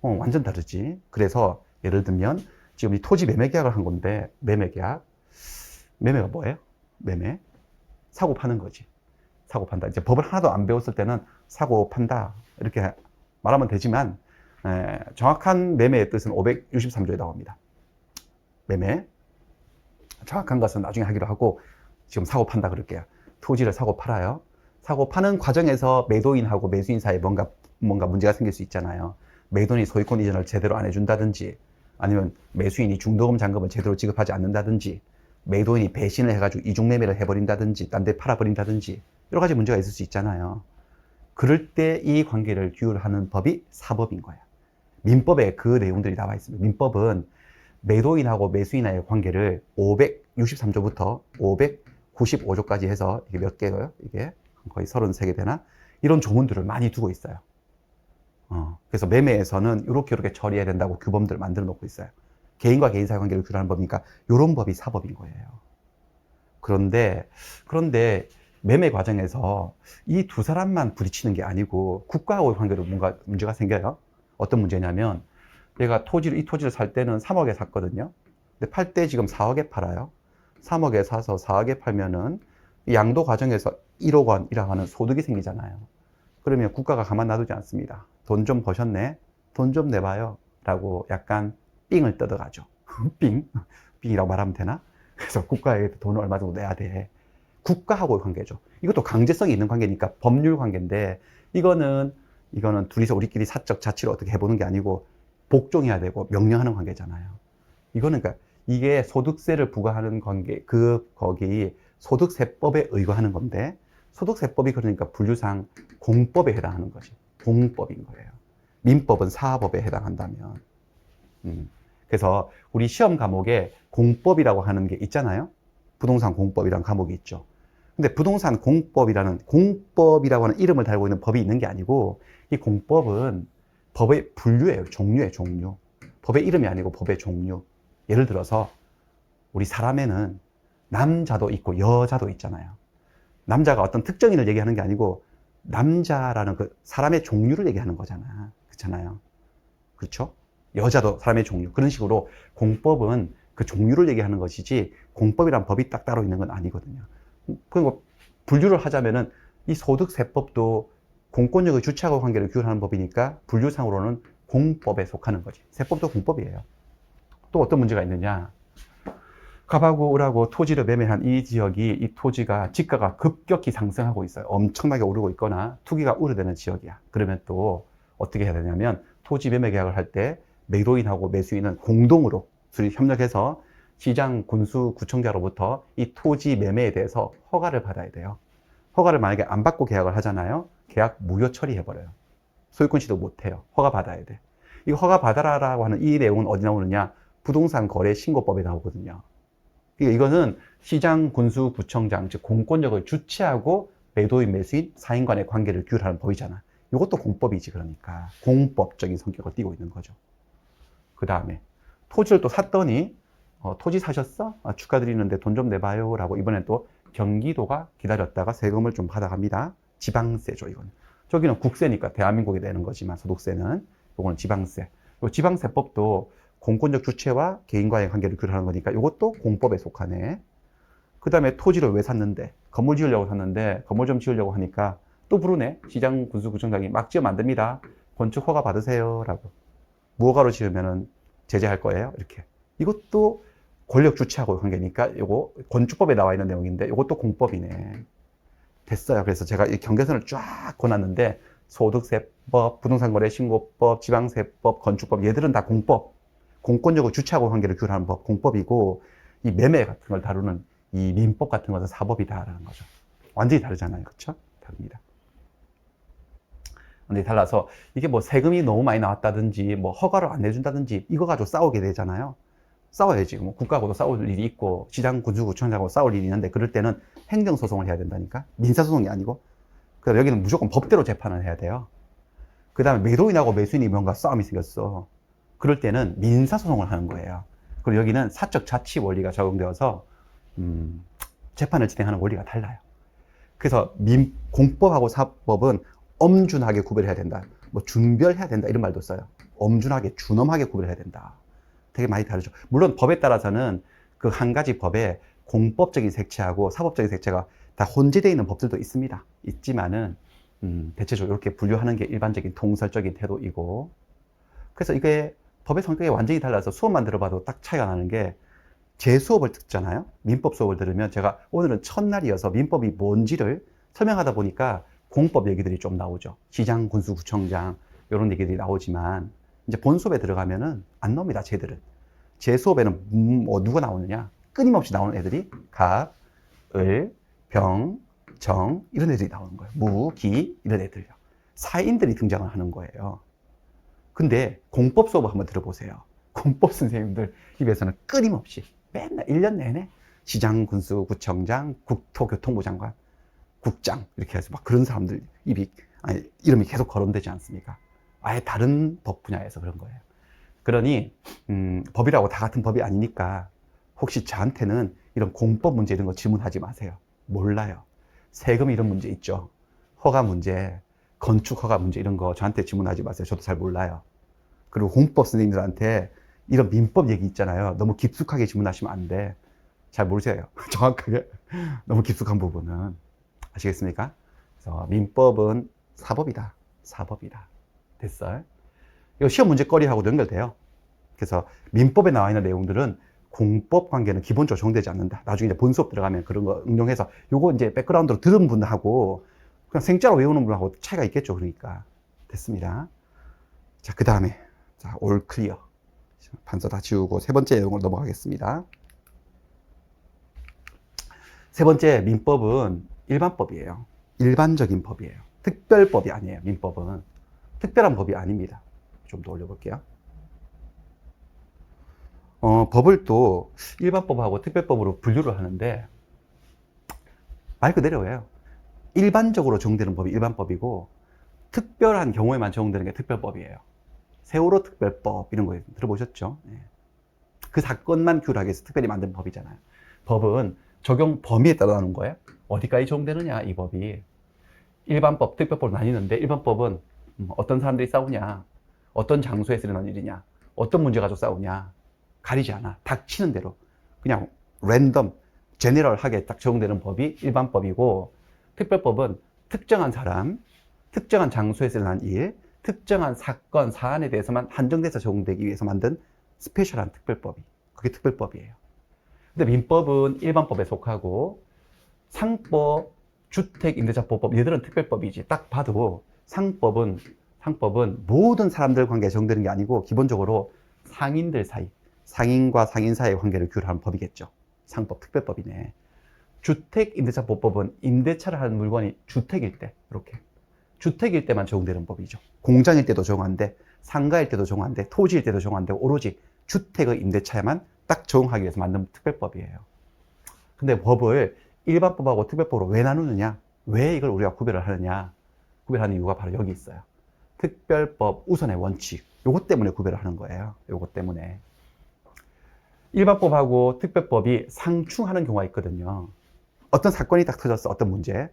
완전 다르지. 그래서 예를 들면 지금 이 토지 매매 계약을 한 건데, 매매 계약. 매매가 뭐예요? 매매. 사고 파는 거지. 사고 판다. 이제 법을 하나도 안 배웠을 때는 사고 판다 이렇게 말하면 되지만, 정확한 매매의 뜻은 563조에 나옵니다. 매매. 정확한 것은 나중에 하기로 하고 지금 사고 판다 그럴게요. 토지를 사고 팔아요. 사고 파는 과정에서 매도인하고 매수인 사이에 뭔가 문제가 생길 수 있잖아요. 매도인이 소유권 이전을 제대로 안 해준다든지, 아니면 매수인이 중도금 잔금을 제대로 지급하지 않는다든지, 매도인이 배신을 해가지고 이중매매를 해버린다든지, 딴 데 팔아버린다든지, 여러 가지 문제가 있을 수 있잖아요. 그럴 때 이 관계를 규율하는 법이 사법인 거예요. 민법에 그 내용들이 나와 있습니다. 민법은 매도인하고 매수인의 관계를 563조부터 95조까지 해서 이게 몇 개예요? 이게 거의 33개 되나? 이런 조문들을 많이 두고 있어요. 그래서 매매에서는 이렇게 처리해야 된다고 규범들을 만들어 놓고 있어요. 개인과 개인 사이 관계를 규율하는 법이니까 이런 법이 사법인 거예요. 그런데 매매 과정에서 이 두 사람만 부딪히는 게 아니고 국가하고의 관계로 뭔가 문제가 생겨요. 어떤 문제냐면 내가 이 토지를 살 때는 3억에 샀거든요. 근데 팔 때 지금 4억에 팔아요. 3억에 사서 4억에 팔면은 양도 과정에서 1억 원이라고 하는 소득이 생기잖아요. 그러면 국가가 가만 놔두지 않습니다. 돈 좀 버셨네? 돈 좀 내봐요. 라고 약간 삥을 뜯어가죠. 삥이라고 말하면 되나? 그래서 국가에 돈을 얼마 정도 내야 돼. 국가하고의 관계죠. 이것도 강제성이 있는 관계니까 법률 관계인데, 이거는 둘이서 우리끼리 사적 자치를 어떻게 해보는 게 아니고 복종해야 되고 명령하는 관계잖아요. 이거는 그러니까 이게 소득세를 부과하는 관계, 거기 소득세법에 의거하는 건데, 소득세법이 그러니까 분류상 공법에 해당하는 거지. 공법인 거예요. 민법은 사법에 해당한다면. 그래서 우리 시험 과목에 공법이라고 하는 게 있잖아요. 부동산 공법이라는 과목이 있죠. 근데 부동산 공법이라고 하는 이름을 달고 있는 법이 있는 게 아니고, 이 공법은 법의 분류예요. 종류예요, 종류. 법의 이름이 아니고 법의 종류. 예를 들어서 우리 사람에는 남자도 있고 여자도 있잖아요. 남자가 어떤 특정인을 얘기하는 게 아니고 남자라는 그 사람의 종류를 얘기하는 거잖아. 그렇잖아요. 그렇죠? 여자도 사람의 종류. 그런 식으로 공법은 그 종류를 얘기하는 것이지 공법이란 법이 딱 따로 있는 건 아니거든요. 그리고 분류를 하자면은 이 소득세법도 공권력의 주체하고 관계를 규율하는 법이니까 분류상으로는 공법에 속하는 거지. 세법도 공법이에요. 또 어떤 문제가 있느냐? 갑하고 을하고 토지를 매매한 이 지역이, 이 토지가 지가가 급격히 상승하고 있어요. 엄청나게 오르고 있거나 투기가 우려되는 지역이야. 그러면 또 어떻게 해야 되냐면 토지 매매 계약을 할 때 매도인하고 매수인은 공동으로 둘이 협력해서 시장 군수 구청자로부터 이 토지 매매에 대해서 허가를 받아야 돼요. 허가를 만약에 안 받고 계약을 하잖아요. 계약 무효 처리해버려요. 소유권 취득 못해요. 허가 받아야 돼. 이 허가 받아라라고 하는 이 내용은 어디 나오느냐? 부동산 거래 신고법에 나오거든요. 이거는 시장 군수 구청장, 즉 공권력을 주체하고 매도인 매수인 사인 간의 관계를 규율하는 법이잖아. 이것도 공법이지. 그러니까 공법적인 성격을 띠고 있는 거죠. 그 다음에 토지를 또 샀더니 토지 사셨어? 축하드리는데 돈 좀 내봐요 라고 이번엔 또 경기도가 기다렸다가 세금을 좀 받아갑니다. 지방세죠. 이건 저기는 국세니까 대한민국이 내는 거지만 소득세는, 이거는 지방세. 이 지방세법도 공권력 주체와 개인과의 관계를 규율하는 거니까 이것도 공법에 속하네. 그 다음에 토지를 왜 샀는데, 건물 지으려고 샀는데 건물 좀 지으려고 하니까 또 부르네. 시장 군수구청장이 막 지으면 안 됩니다. 건축 허가 받으세요 라고. 무허가로 지으면은 제재할 거예요. 이렇게. 이것도 권력 주체하고의 관계니까 이거 건축법에 나와 있는 내용인데 이것도 공법이네. 됐어요. 그래서 제가 이 경계선을 쫙 그어놨는데 소득세법, 부동산거래신고법, 지방세법, 건축법, 얘들은 다 공법. 공권력을 주체하고 관계를 규율하는 법, 공법이고, 이 매매 같은 걸 다루는 이 민법 같은 것은 사법이다라는 거죠. 완전히 다르잖아요. 그렇죠? 다릅니다. 완전히 달라서 이게 뭐 세금이 너무 많이 나왔다든지 뭐 허가를 안 내준다든지 이거 가지고 싸우게 되잖아요. 싸워야지. 뭐 국가하고도 싸울 일이 있고 시장 군수구청장하고 싸울 일이 있는데 그럴 때는 행정소송을 해야 된다니까. 민사소송이 아니고. 그래서 여기는 무조건 법대로 재판을 해야 돼요. 그 다음에 매도인하고 매수인이 뭔가 싸움이 생겼어. 그럴 때는 민사소송을 하는 거예요. 그리고 여기는 사적 자치 원리가 적용되어서 재판을 진행하는 원리가 달라요. 그래서 공법하고 사법은 엄준하게 구별해야 된다. 뭐 준별해야 된다 이런 말도 써요. 엄준하게, 준엄하게 구별해야 된다. 되게 많이 다르죠. 물론 법에 따라서는 그 한 가지 법에 공법적인 색채하고 사법적인 색채가 다 혼재되어 있는 법들도 있습니다. 있지만은 대체적으로 이렇게 분류하는 게 일반적인 통설적인 태도이고, 그래서 이게 법의 성격이 완전히 달라서 수업만 들어봐도 딱 차이가 나는 게, 제 수업을 듣잖아요. 민법 수업을 들으면 제가 오늘은 첫날이어서 민법이 뭔지를 설명하다 보니까 공법 얘기들이 좀 나오죠. 시장, 군수, 구청장 이런 얘기들이 나오지만 이제 본 수업에 들어가면은 안 나옵니다. 쟤들은. 제 수업에는 누가 나오느냐? 끊임없이 나오는 애들이 갑, 을, 병, 정 이런 애들이 나오는 거예요. 무, 기 이런 애들요. 사인들이 등장을 하는 거예요. 근데 공법 수업을 한번 들어보세요. 공법 선생님들 입에서는 끊임없이 맨날 1년 내내 시장, 군수, 구청장, 국토교통부 장관, 국장 이렇게 해서 막 그런 사람들 이름이 계속 거론되지 않습니까? 아예 다른 법 분야에서 그런 거예요. 그러니 법이라고 다 같은 법이 아니니까 혹시 저한테는 이런 공법 문제 이런 거 질문하지 마세요. 몰라요. 세금 이런 문제 있죠. 허가 문제, 건축 허가 문제 이런 거 저한테 질문하지 마세요. 저도 잘 몰라요. 그리고 공법 선생님들한테 이런 민법 얘기 있잖아요. 너무 깊숙하게 질문하시면 안 돼. 잘 모르세요. 정확하게. 너무 깊숙한 부분은. 아시겠습니까? 그래서 민법은 사법이다. 사법이다. 됐어요? 이거 시험 문제거리하고도 연결돼요. 그래서 민법에 나와 있는 내용들은 공법 관계는 기본적으로 적용되지 않는다. 나중에 이제 본 수업 들어가면 그런 거 응용해서 요거 이제 백그라운드로 들은 분하고 그냥 생짜로 외우는 분하고 차이가 있겠죠. 그러니까. 됐습니다. 자, 그 다음에 자, 올 클리어. 판서 다 지우고 세 번째 내용으로 넘어가겠습니다. 세 번째 민법은 일반법이에요. 일반적인 법이에요. 특별법이 아니에요. 민법은. 특별한 법이 아닙니다. 좀 더 올려볼게요. 법을 또 일반법하고 특별법으로 분류를 하는데 말 그대로예요. 일반적으로 적용되는 법이 일반법이고 특별한 경우에만 적용되는 게 특별법이에요. 세월호 특별법 이런 거 들어보셨죠? 그 사건만 규율하기 위해서 특별히 만든 법이잖아요. 법은 적용 범위에 따라 나누는 거예요. 어디까지 적용되느냐 이 법이. 일반법, 특별법으로 나뉘는데 일반법은 어떤 사람들이 싸우냐, 어떤 장소에서 일어난 일이냐, 어떤 문제 가지고 싸우냐 가리지 않아. 닥치는 대로 그냥 랜덤, 제너럴하게 딱 적용되는 법이 일반법이고 특별법은 특정한 사람, 특정한 장소에서 일어난 일, 특정한 사건, 사안에 대해서만 한정돼서 적용되기 위해서 만든 스페셜한 특별법이 그게 특별법이에요. 근데 민법은 일반법에 속하고 상법, 주택, 임대차보호법 얘들은 특별법이지. 딱 봐도 상법은 모든 사람들 관계에 적용되는 게 아니고 기본적으로 상인들 사이, 상인과 상인 사이의 관계를 규율하는 법이겠죠. 상법, 특별법이네. 주택, 임대차보호법은 임대차를 하는 물건이 주택일 때 이렇게 주택일 때만 적용되는 법이죠. 공장일 때도 적용한데 상가일 때도 적용한데 토지일 때도 적용한데 오로지 주택의 임대차에만 딱 적용하기 위해서 만든 특별법이에요. 근데 법을 일반법하고 특별법으로 왜 나누느냐? 왜 이걸 우리가 구별을 하느냐? 구별하는 이유가 바로 여기 있어요. 특별법 우선의 원칙. 요것 때문에 구별을 하는 거예요. 요것 때문에. 일반법하고 특별법이 상충하는 경우가 있거든요. 어떤 사건이 딱 터졌어. 어떤 문제.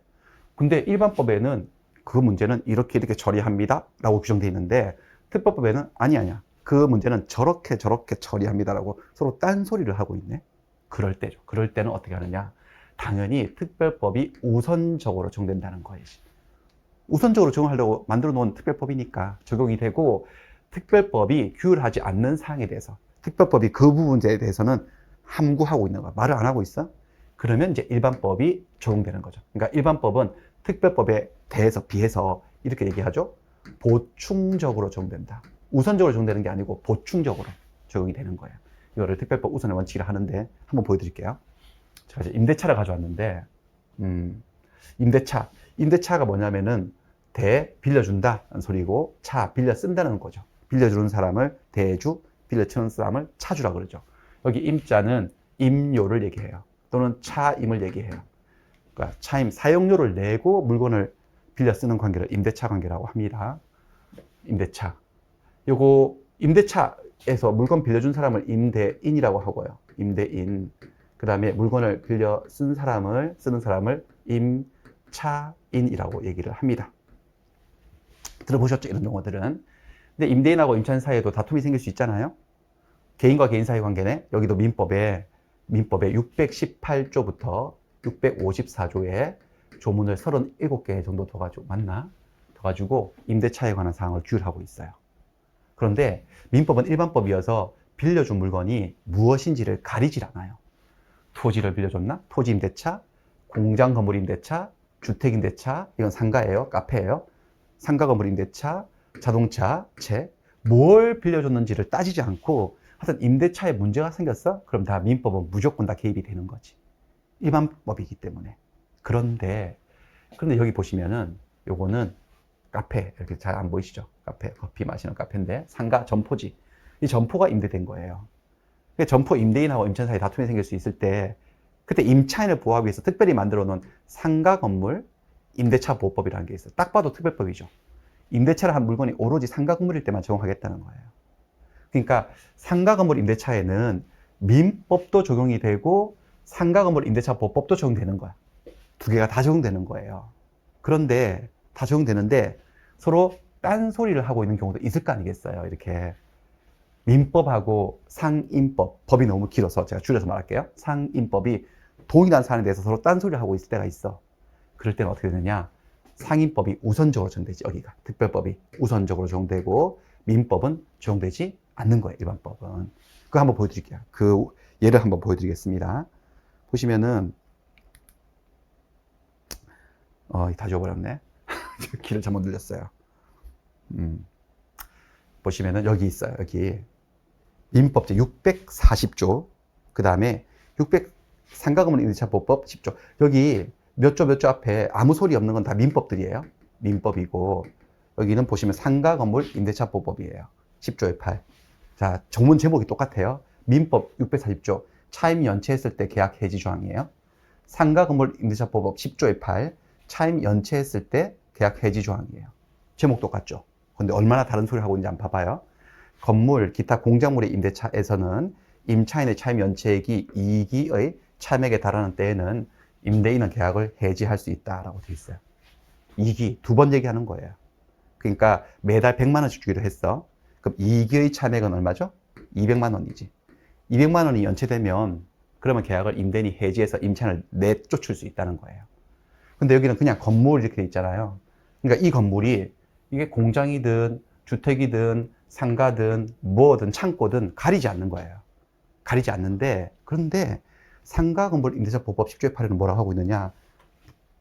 근데 일반법에는 그 문제는 이렇게 처리합니다. 라고 규정되어 있는데 특별법에는 아니야. 그 문제는 저렇게 처리합니다. 라고 서로 딴소리를 하고 있네. 그럴 때죠. 그럴 때는 어떻게 하느냐. 당연히 특별법이 우선적으로 적용된다는 거이지. 우선적으로 적용하려고 만들어 놓은 특별법이니까 적용이 되고 특별법이 규율하지 않는 사항에 대해서 특별법이 그 부분에 대해서는 함구하고 있는 거야. 말을 안 하고 있어? 그러면 이제 일반법이 적용되는 거죠. 그러니까 일반법은 특별법에 대해서 비해서 이렇게 얘기하죠. 보충적으로 적용된다. 우선적으로 적용되는 게 아니고 보충적으로 적용이 되는 거예요. 이거를 특별법 우선의 원칙이라 하는데 한번 보여드릴게요. 제가 이제 임대차를 가져왔는데 임대차가 뭐냐면은 빌려준다는 소리고 빌려 쓴다는 거죠. 빌려주는 사람을 대주, 빌려주는 사람을 차주라 그러죠. 여기 임자는 임료를 얘기해요. 또는 차임을 얘기해요. 그러니까 차임, 사용료를 내고 물건을 빌려 쓰는 관계를 임대차 관계라고 합니다. 임대차. 요거 임대차에서 물건 빌려준 사람을 임대인이라고 하고요. 임대인. 그 다음에 물건을 빌려 쓰는 사람을 임차인이라고 얘기를 합니다. 들어보셨죠? 이런 용어들은. 근데 임대인하고 임차인 사이에도 다툼이 생길 수 있잖아요. 개인과 개인 사이 관계네. 여기도 민법에 618조부터 654조에 조문을 37개 정도 더 가지고 임대차에 관한 사항을 규율하고 있어요. 그런데 민법은 일반법이어서 빌려준 물건이 무엇인지를 가리질 않아요. 토지를 빌려줬나? 토지 임대차, 공장 건물 임대차, 주택 임대차, 이건 상가예요, 카페예요. 상가 건물 임대차, 자동차, 뭘 빌려줬는지를 따지지 않고 하여튼 임대차에 문제가 생겼어? 그럼 다 민법은 무조건 다 개입이 되는 거지. 일반법이기 때문에. 그런데 여기 보시면은 요거는 카페, 이렇게 잘 안 보이시죠? 카페, 커피 마시는 카페인데 상가, 점포지. 이 점포가 임대된 거예요. 점포 임대인하고 임차인 사이 다툼이 생길 수 있을 때 그때 임차인을 보호하기 위해서 특별히 만들어 놓은 상가 건물 임대차 보호법이라는 게 있어요. 딱 봐도 특별법이죠. 임대차를 한 물건이 오로지 상가 건물일 때만 적용하겠다는 거예요. 그러니까 상가 건물 임대차에는 민법도 적용이 되고 상가 건물 임대차 보호법도 적용되는 거야. 두 개가 다 적용되는 거예요. 그런데 다 적용되는데 서로 딴소리를 하고 있는 경우도 있을 거 아니겠어요. 이렇게 민법하고 상임법, 법이 너무 길어서 제가 줄여서 말할게요. 상임법이 동일한 사안에 대해서 서로 딴소리를 하고 있을 때가 있어. 그럴 때는 어떻게 되느냐, 상임법이 우선적으로 적용되지. 여기가 특별법이 우선적으로 적용되고 민법은 적용되지 않는 거예요. 일반법은. 그거 한번 보여드릴게요. 그 예를 한번 보여드리겠습니다. 보시면은 다 지워버렸네. 길을 잘못 늘렸어요. 보시면은 여기 있어요. 여기 민법 제640조, 그 다음에 상가건물 임대차 보호법 10조. 여기 몇 조 앞에 아무 소리 없는 건 다 민법들이에요. 민법이고, 여기는 보시면 상가건물 임대차 보호법이에요. 10조의 8. 자, 정문 제목이 똑같아요. 민법 640조, 차임 연체했을 때 계약 해지 조항이에요. 상가건물 임대차 보호법 10조의 8, 차임 연체했을 때 계약 해지 조항이에요. 제목 똑같죠? 근데 얼마나 다른 소리를 하고 있는지 한번 봐봐요. 건물, 기타 공작물의 임대차에서는 임차인의 차임 연체액이 2기의 차임액에 달하는 때에는 임대인은 계약을 해지할 수 있다라고 되어 있어요. 2기, 두 번 얘기하는 거예요. 그러니까 매달 100만 원씩 주기로 했어. 그럼 2기의 차임액은 얼마죠? 200만 원이지. 200만 원이 연체되면 그러면 계약을 임대인이 해지해서 임차인을 내쫓을 수 있다는 거예요. 근데 여기는 그냥 건물 이렇게 돼 있잖아요. 그러니까 이 건물이 이게 공장이든 주택이든 상가든 뭐든 창고든 가리지 않는 거예요. 가리지 않는데, 그런데 상가건물 임대차 보호법 10조의 8에는 뭐라고 하고 있느냐,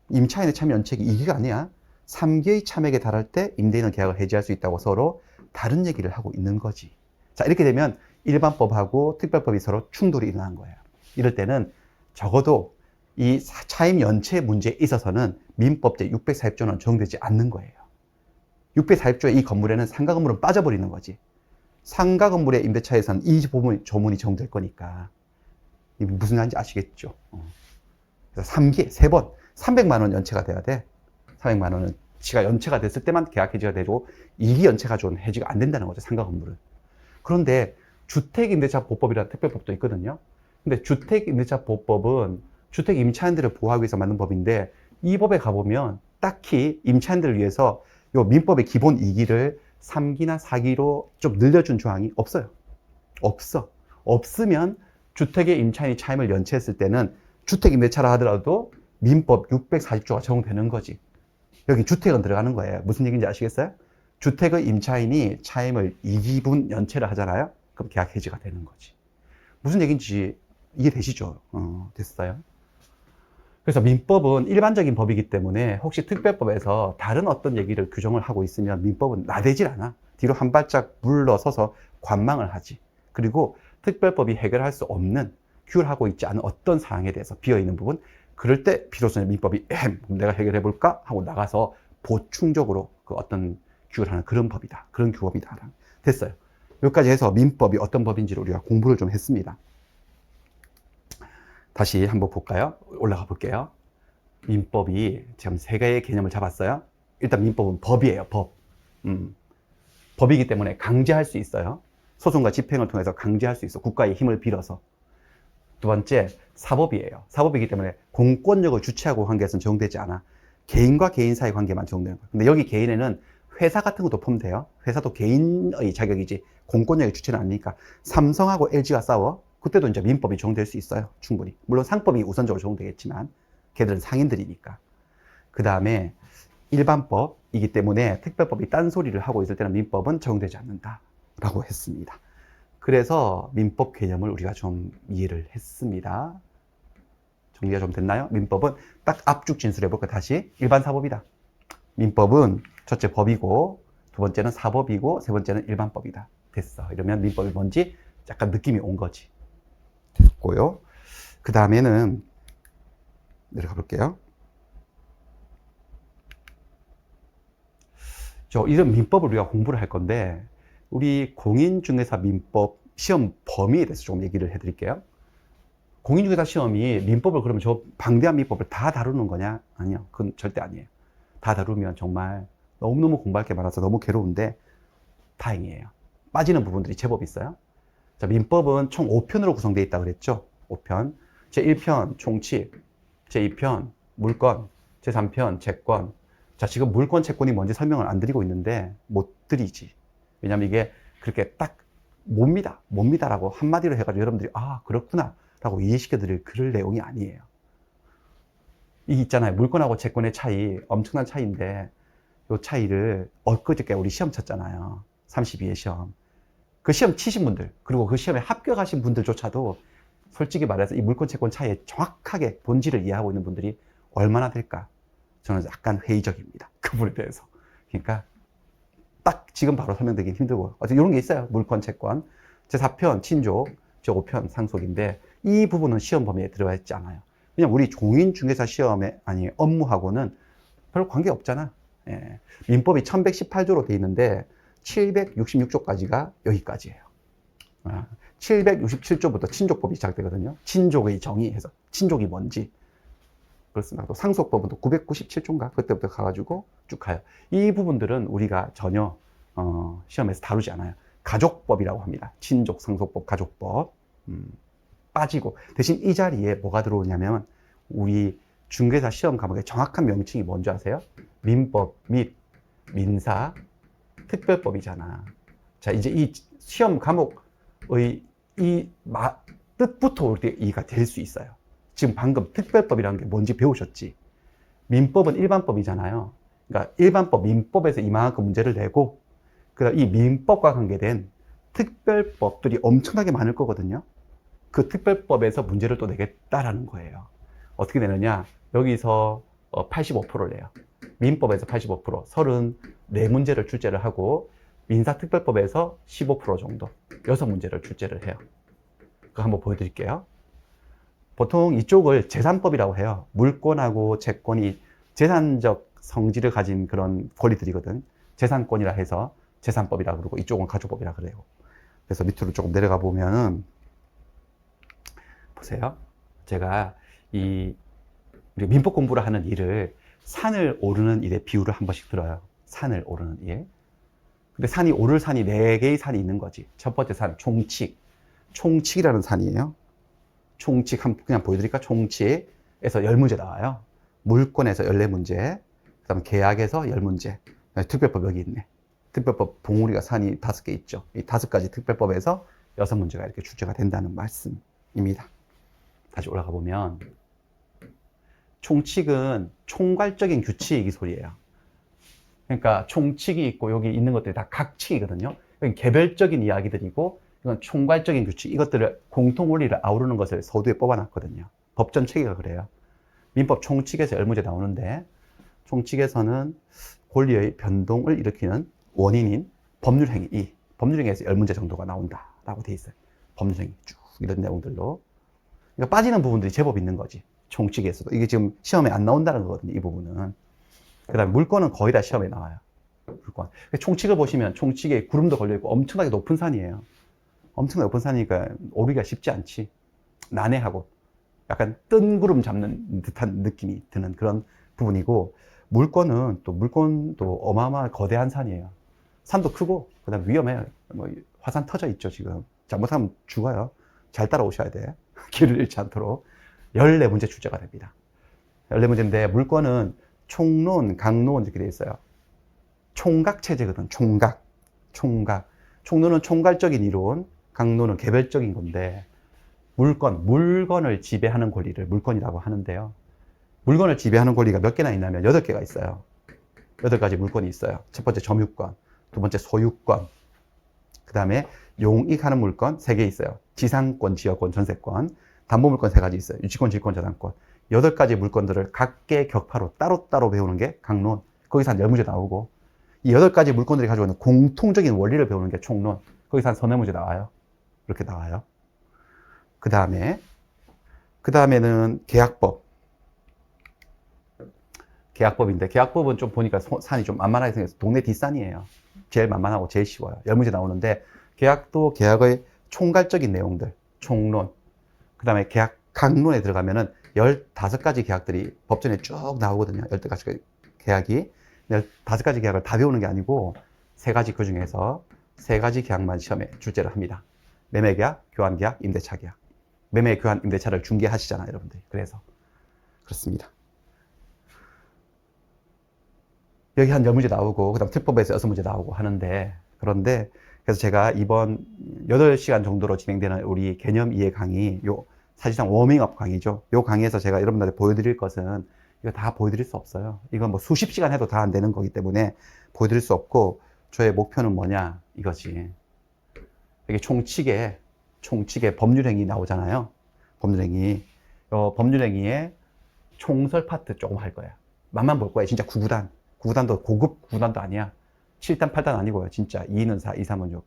임차인의 참여 연체액이 2기가 아니야. 3기의 참여액에 달할 때 임대인은 계약을 해지할 수 있다고 서로 다른 얘기를 하고 있는 거지. 자, 이렇게 되면 일반법하고 특별법이 서로 충돌이 일어난 거예요. 이럴 때는 적어도 이 차임 연체 문제에 있어서는 민법 제640조는 적용되지 않는 거예요. 640조의 이 건물에는 상가 건물은 빠져버리는 거지. 상가 건물의 임대차에서는 이 조문이 적용될 거니까. 이게 무슨 말인지 아시겠죠? 그래서 3기, 3번, 300만 원 연체가 돼야 돼. 300만 원은 지가 연체가 됐을 때만 계약 해지가 되고 2기 연체가 좋은 해지가 안 된다는 거죠. 상가 건물은. 그런데 주택임대차 보호법이라는 특별법도 있거든요. 근데 주택임대차 보호법은 주택 임차인들을 보호하기 위해서 만든 법인데, 이 법에 가보면 딱히 임차인들을 위해서 요 민법의 기본 2기를 3기나 4기로 좀 늘려준 조항이 없어요. 없어. 없으면 주택의 임차인이 차임을 연체했을 때는 주택임대차라 하더라도 민법 640조가 적용되는 거지. 여기 주택은 들어가는 거예요. 무슨 얘기인지 아시겠어요? 주택의 임차인이 차임을 2기분 연체를 하잖아요. 그럼 계약 해지가 되는 거지. 무슨 얘기인지 이해되시죠? 됐어요? 그래서 민법은 일반적인 법이기 때문에 혹시 특별법에서 다른 어떤 얘기를 규정을 하고 있으면 민법은 나대질 않아. 뒤로 한 발짝 물러서서 관망을 하지. 그리고 특별법이 해결할 수 없는, 규율하고 있지 않은 어떤 사항에 대해서 비어있는 부분, 그럴 때 비로소 민법이 내가 해결해 볼까 하고 나가서 보충적으로 그 어떤 규율하는 그런 법이다. 그런 규범이다. 됐어요. 여기까지 해서 민법이 어떤 법인지를 우리가 공부를 좀 했습니다. 다시 한번 볼까요? 올라가 볼게요. 민법이 지금 세 개의 개념을 잡았어요. 일단 민법은 법이에요. 법. 법이기 때문에 강제할 수 있어요. 소송과 집행을 통해서 강제할 수 있어. 국가의 힘을 빌어서. 두 번째, 사법이에요. 사법이기 때문에 공권력을 주체하고 관계에서는 적용되지 않아. 개인과 개인 사이 관계만 적용되는 거예요. 근데 여기 개인에는 회사 같은 것도 포함돼요. 회사도 개인의 자격이지 공권력의 주체는 아니니까. 삼성하고 LG가 싸워. 그때도 이제 민법이 적용될 수 있어요. 충분히. 물론 상법이 우선적으로 적용되겠지만 걔들은 상인들이니까. 그 다음에 일반법이기 때문에 특별법이 딴소리를 하고 있을 때는 민법은 적용되지 않는다라고 했습니다. 그래서 민법 개념을 우리가 좀 이해를 했습니다. 정리가 좀 됐나요? 민법은 딱 압축 진술해 볼까 다시. 일반 사법이다. 민법은 첫째 법이고, 두 번째는 사법이고, 세 번째는 일반법이다. 됐어. 이러면 민법이 뭔지 약간 느낌이 온 거지. 됐고요. 그 다음에는 내려가 볼게요. 이런 민법을 우리가 공부를 할 건데, 우리 공인중개사 민법 시험 범위에 대해서 조금 얘기를 해드릴게요. 공인중개사 시험이 민법을 그러면 저 방대한 민법을 다 다루는 거냐? 아니요. 그건 절대 아니에요. 다 다루면 정말 너무너무 공부할 게 많아서 너무 괴로운데 다행이에요. 빠지는 부분들이 제법 있어요. 자, 민법은 총 5편으로 구성되어 있다고 그랬죠? 5편. 제1편 총칙, 제2편 물권, 제3편 채권. 자, 지금 물권, 채권이 뭔지 설명을 안 드리고 있는데 못 드리지. 왜냐면 이게 그렇게 딱 뭡니다라고 한마디로 해가지고 여러분들이 아, 그렇구나 라고 이해시켜 드릴 그럴 내용이 아니에요. 이게 있잖아요. 물권하고 채권의 차이, 엄청난 차이인데 이 차이를 엊그저께 우리 시험 쳤잖아요. 32회 시험. 그 시험 치신 분들, 그리고 그 시험에 합격하신 분들조차도 솔직히 말해서 이 물권 채권 차이에 정확하게 본질을 이해하고 있는 분들이 얼마나 될까? 저는 약간 회의적입니다. 그 부분에 대해서. 그러니까 딱 지금 바로 설명드리긴 힘들고 이런 게 있어요. 물권 채권. 제4편 친족, 제5편 상속인데 이 부분은 시험 범위에 들어가 있지 않아요. 그냥 우리 공인중개사 시험에 아니 업무하고는 별 관계 없잖아. 예. 민법이 1118조로 돼 있는데 766조까지가 여기까지예요. 767조부터 친족법이 시작되거든요. 친족의 정의해서 친족이 뭔지. 그렇습니다. 또 상속법은 또 997조인가 그때부터 가가지고 쭉 가요. 이 부분들은 우리가 전혀 시험에서 다루지 않아요. 가족법이라고 합니다. 친족, 상속법, 가족법 빠지고 대신 이 자리에 뭐가 들어오냐면 우리 중개사 시험 과목의 정확한 명칭이 뭔지 아세요? 민법 및 민사 특별법이잖아. 자, 이제 이 시험 과목의 이 뜻부터 우리 이해가 될 수 있어요. 지금 방금 특별법이라는 게 뭔지 배우셨지? 민법은 일반법이잖아요. 그러니까 일반법, 민법에서 이만큼 문제를 내고 그다음 이 민법과 관계된 특별법들이 엄청나게 많을 거거든요. 그 특별법에서 문제를 또 내겠다라는 거예요. 어떻게 내느냐? 여기서 85%를 내요. 민법에서 85%, 34문제를 출제를 하고 민사특별법에서 15% 정도, 6문제를 출제를 해요. 그거 한번 보여드릴게요. 보통 이쪽을 재산법이라고 해요. 물권하고 채권이 재산적 성질을 가진 그런 권리들이거든. 재산권이라 해서 재산법이라고 그러고 이쪽은 가족법이라 그래요. 그래서 밑으로 조금 내려가 보면은 보세요. 제가 이 우리 민법 공부를 하는 일을 산을 오르는 일에 비유를 한 번씩 들어요. 산을 오르는 일. 근데 산이 오를 산이 4개의 산이 있는 거지. 첫 번째 산, 총칙. 총칙이라는 산이에요. 총칙 한번 그냥 보여드릴까? 총칙에서 10문제 나와요. 물권에서 14문제. 그 다음에 계약에서 10문제. 특별법 여기 있네. 특별법 봉우리가 산이 5개 있죠. 이 5가지 특별법에서 6문제가 이렇게 출제가 된다는 말씀입니다. 다시 올라가 보면 총칙은 총괄적인 규칙이 소리예요. 그러니까 총칙이 있고 여기 있는 것들이 다 각칙이거든요. 여기 개별적인 이야기들이고 이건 총괄적인 규칙, 이것들을 공통 원리를 아우르는 것을 서두에 뽑아놨거든요. 법전 체계가 그래요. 민법 총칙에서 10문제 나오는데 총칙에서는 권리의 변동을 일으키는 원인인 법률행위, 이 법률행위에서 10문제 정도가 나온다라고 돼 있어요. 법률행위 쭉 이런 내용들로. 그러니까 빠지는 부분들이 제법 있는 거지. 총칙에서도. 이게 지금 시험에 안 나온다는 거거든요. 이 부분은. 그 다음에 물권은 거의 다 시험에 나와요. 물권. 총칙을 보시면 총칙에 구름도 걸려있고 엄청나게 높은 산이에요. 엄청나게 높은 산이니까 오르기가 쉽지 않지. 난해하고 약간 뜬구름 잡는 듯한 느낌이 드는 그런 부분이고, 물권은 또 물권도 어마어마한 거대한 산이에요. 산도 크고 그다음 위험해요. 뭐 화산 터져 있죠. 지금 잘못하면 죽어요. 잘 따라오셔야 돼. 길을 잃지 않도록. 14문제 출제가 됩니다. 14문제인데 물권은 총론, 강론 이렇게 돼 있어요. 총각 체제거든. 총각. 총론은 총괄적인 이론, 강론은 개별적인 건데, 물건을 지배하는 권리를 물권이라고 하는데요. 물건을 지배하는 권리가 몇 개나 있냐면 8개가 있어요. 8가지 물권이 있어요. 첫 번째 점유권, 두 번째 소유권, 그 다음에 용익하는 물권 3개 있어요. 지상권, 지역권, 전세권, 담보물권 3가지 있어요. 유치권, 질권, 저당권. 8가지 물권들을 각계 격파로 따로따로 배우는 게 강론. 거기서 한 10문제 나오고, 이 8가지 물권들이 가지고 있는 공통적인 원리를 배우는 게 총론. 거기서 한 3-4문제 나와요. 이렇게 나와요. 그 다음에는 계약법. 계약법인데, 계약법은 좀 보니까 산이 좀 만만하게 생겨서 동네 뒷산이에요. 제일 만만하고 제일 쉬워요. 10문제 나오는데, 계약도 계약의 총괄적인 내용들, 총론. 그 다음에 계약 강론에 들어가면은 15가지 계약들이 법전에 쭉 나오거든요. 15가지 계약이. 15가지 계약을 다 배우는 게 아니고 3가지 그 중에서 3가지 계약만 시험에 출제를 합니다. 매매계약, 교환계약, 임대차 계약. 매매, 교환, 임대차를 중개하시잖아요, 여러분들. 그래서 그렇습니다. 여기 한 10문제 나오고 그다음 특법에서 6문제 나오고 하는데, 그런데 그래서 제가 이번 8시간 정도로 진행되는 우리 개념 이해 강의, 요 사실상 워밍업 강의죠. 요 강의에서 제가 여러분들한테 보여드릴 것은 이거 다 보여드릴 수 없어요. 이건 뭐 수십 시간 해도 다 안 되는 거기 때문에 보여드릴 수 없고, 저의 목표는 뭐냐 이거지. 여기 총칙에 법률행위 나오잖아요. 법률행위. 법률행위에 총설 파트 조금 할 거예요. 맛만 볼 거예요. 진짜 9구단. 9구단도 고급 9구단도 아니야. 7단, 8단 아니고요. 진짜 2는 4, 2, 3은 6.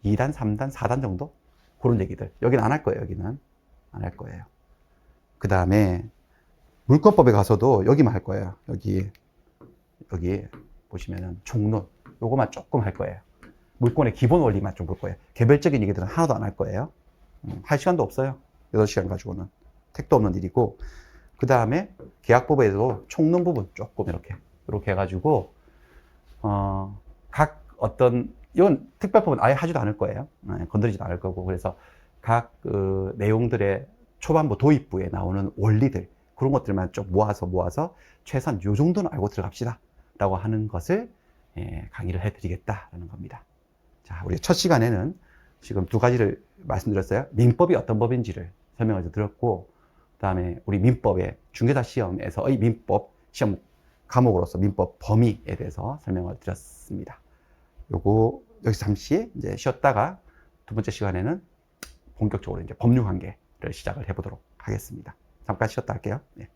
2단, 3단, 4단 정도? 그런 얘기들. 여기는 안 할 거예요. 여기는. 안 할 거예요. 그 다음에 물권법에 가서도 여기만 할 거예요. 여기 보시면은 총론. 요거만 조금 할 거예요. 물권의 기본 원리만 좀 볼 거예요. 개별적인 얘기들은 하나도 안 할 거예요. 할 시간도 없어요. 8시간 가지고는. 택도 없는 일이고. 그 다음에 계약법에도 총론 부분 조금 이렇게 해가지고, 각 어떤, 이건 특별법은 아예 하지도 않을 거예요. 건드리지도 않을 거고. 그래서 각 그 내용들의 초반부 도입부에 나오는 원리들, 그런 것들만 좀 모아서 최소한 요 정도는 알고 들어갑시다 라고 하는 것을 강의를 해드리겠다라는 겁니다. 자, 우리 첫 시간에는 지금 2가지를 말씀드렸어요. 민법이 어떤 법인지를 설명을 드렸고, 그 다음에 우리 민법의 중개사 시험에서의 민법 시험 과목으로서 민법 범위에 대해서 설명을 드렸습니다. 요거 여기서 잠시 이제 쉬었다가 2번째 시간에는 본격적으로 이제 법률 관계를 시작을 해보도록 하겠습니다. 잠깐 쉬었다 할게요. 네.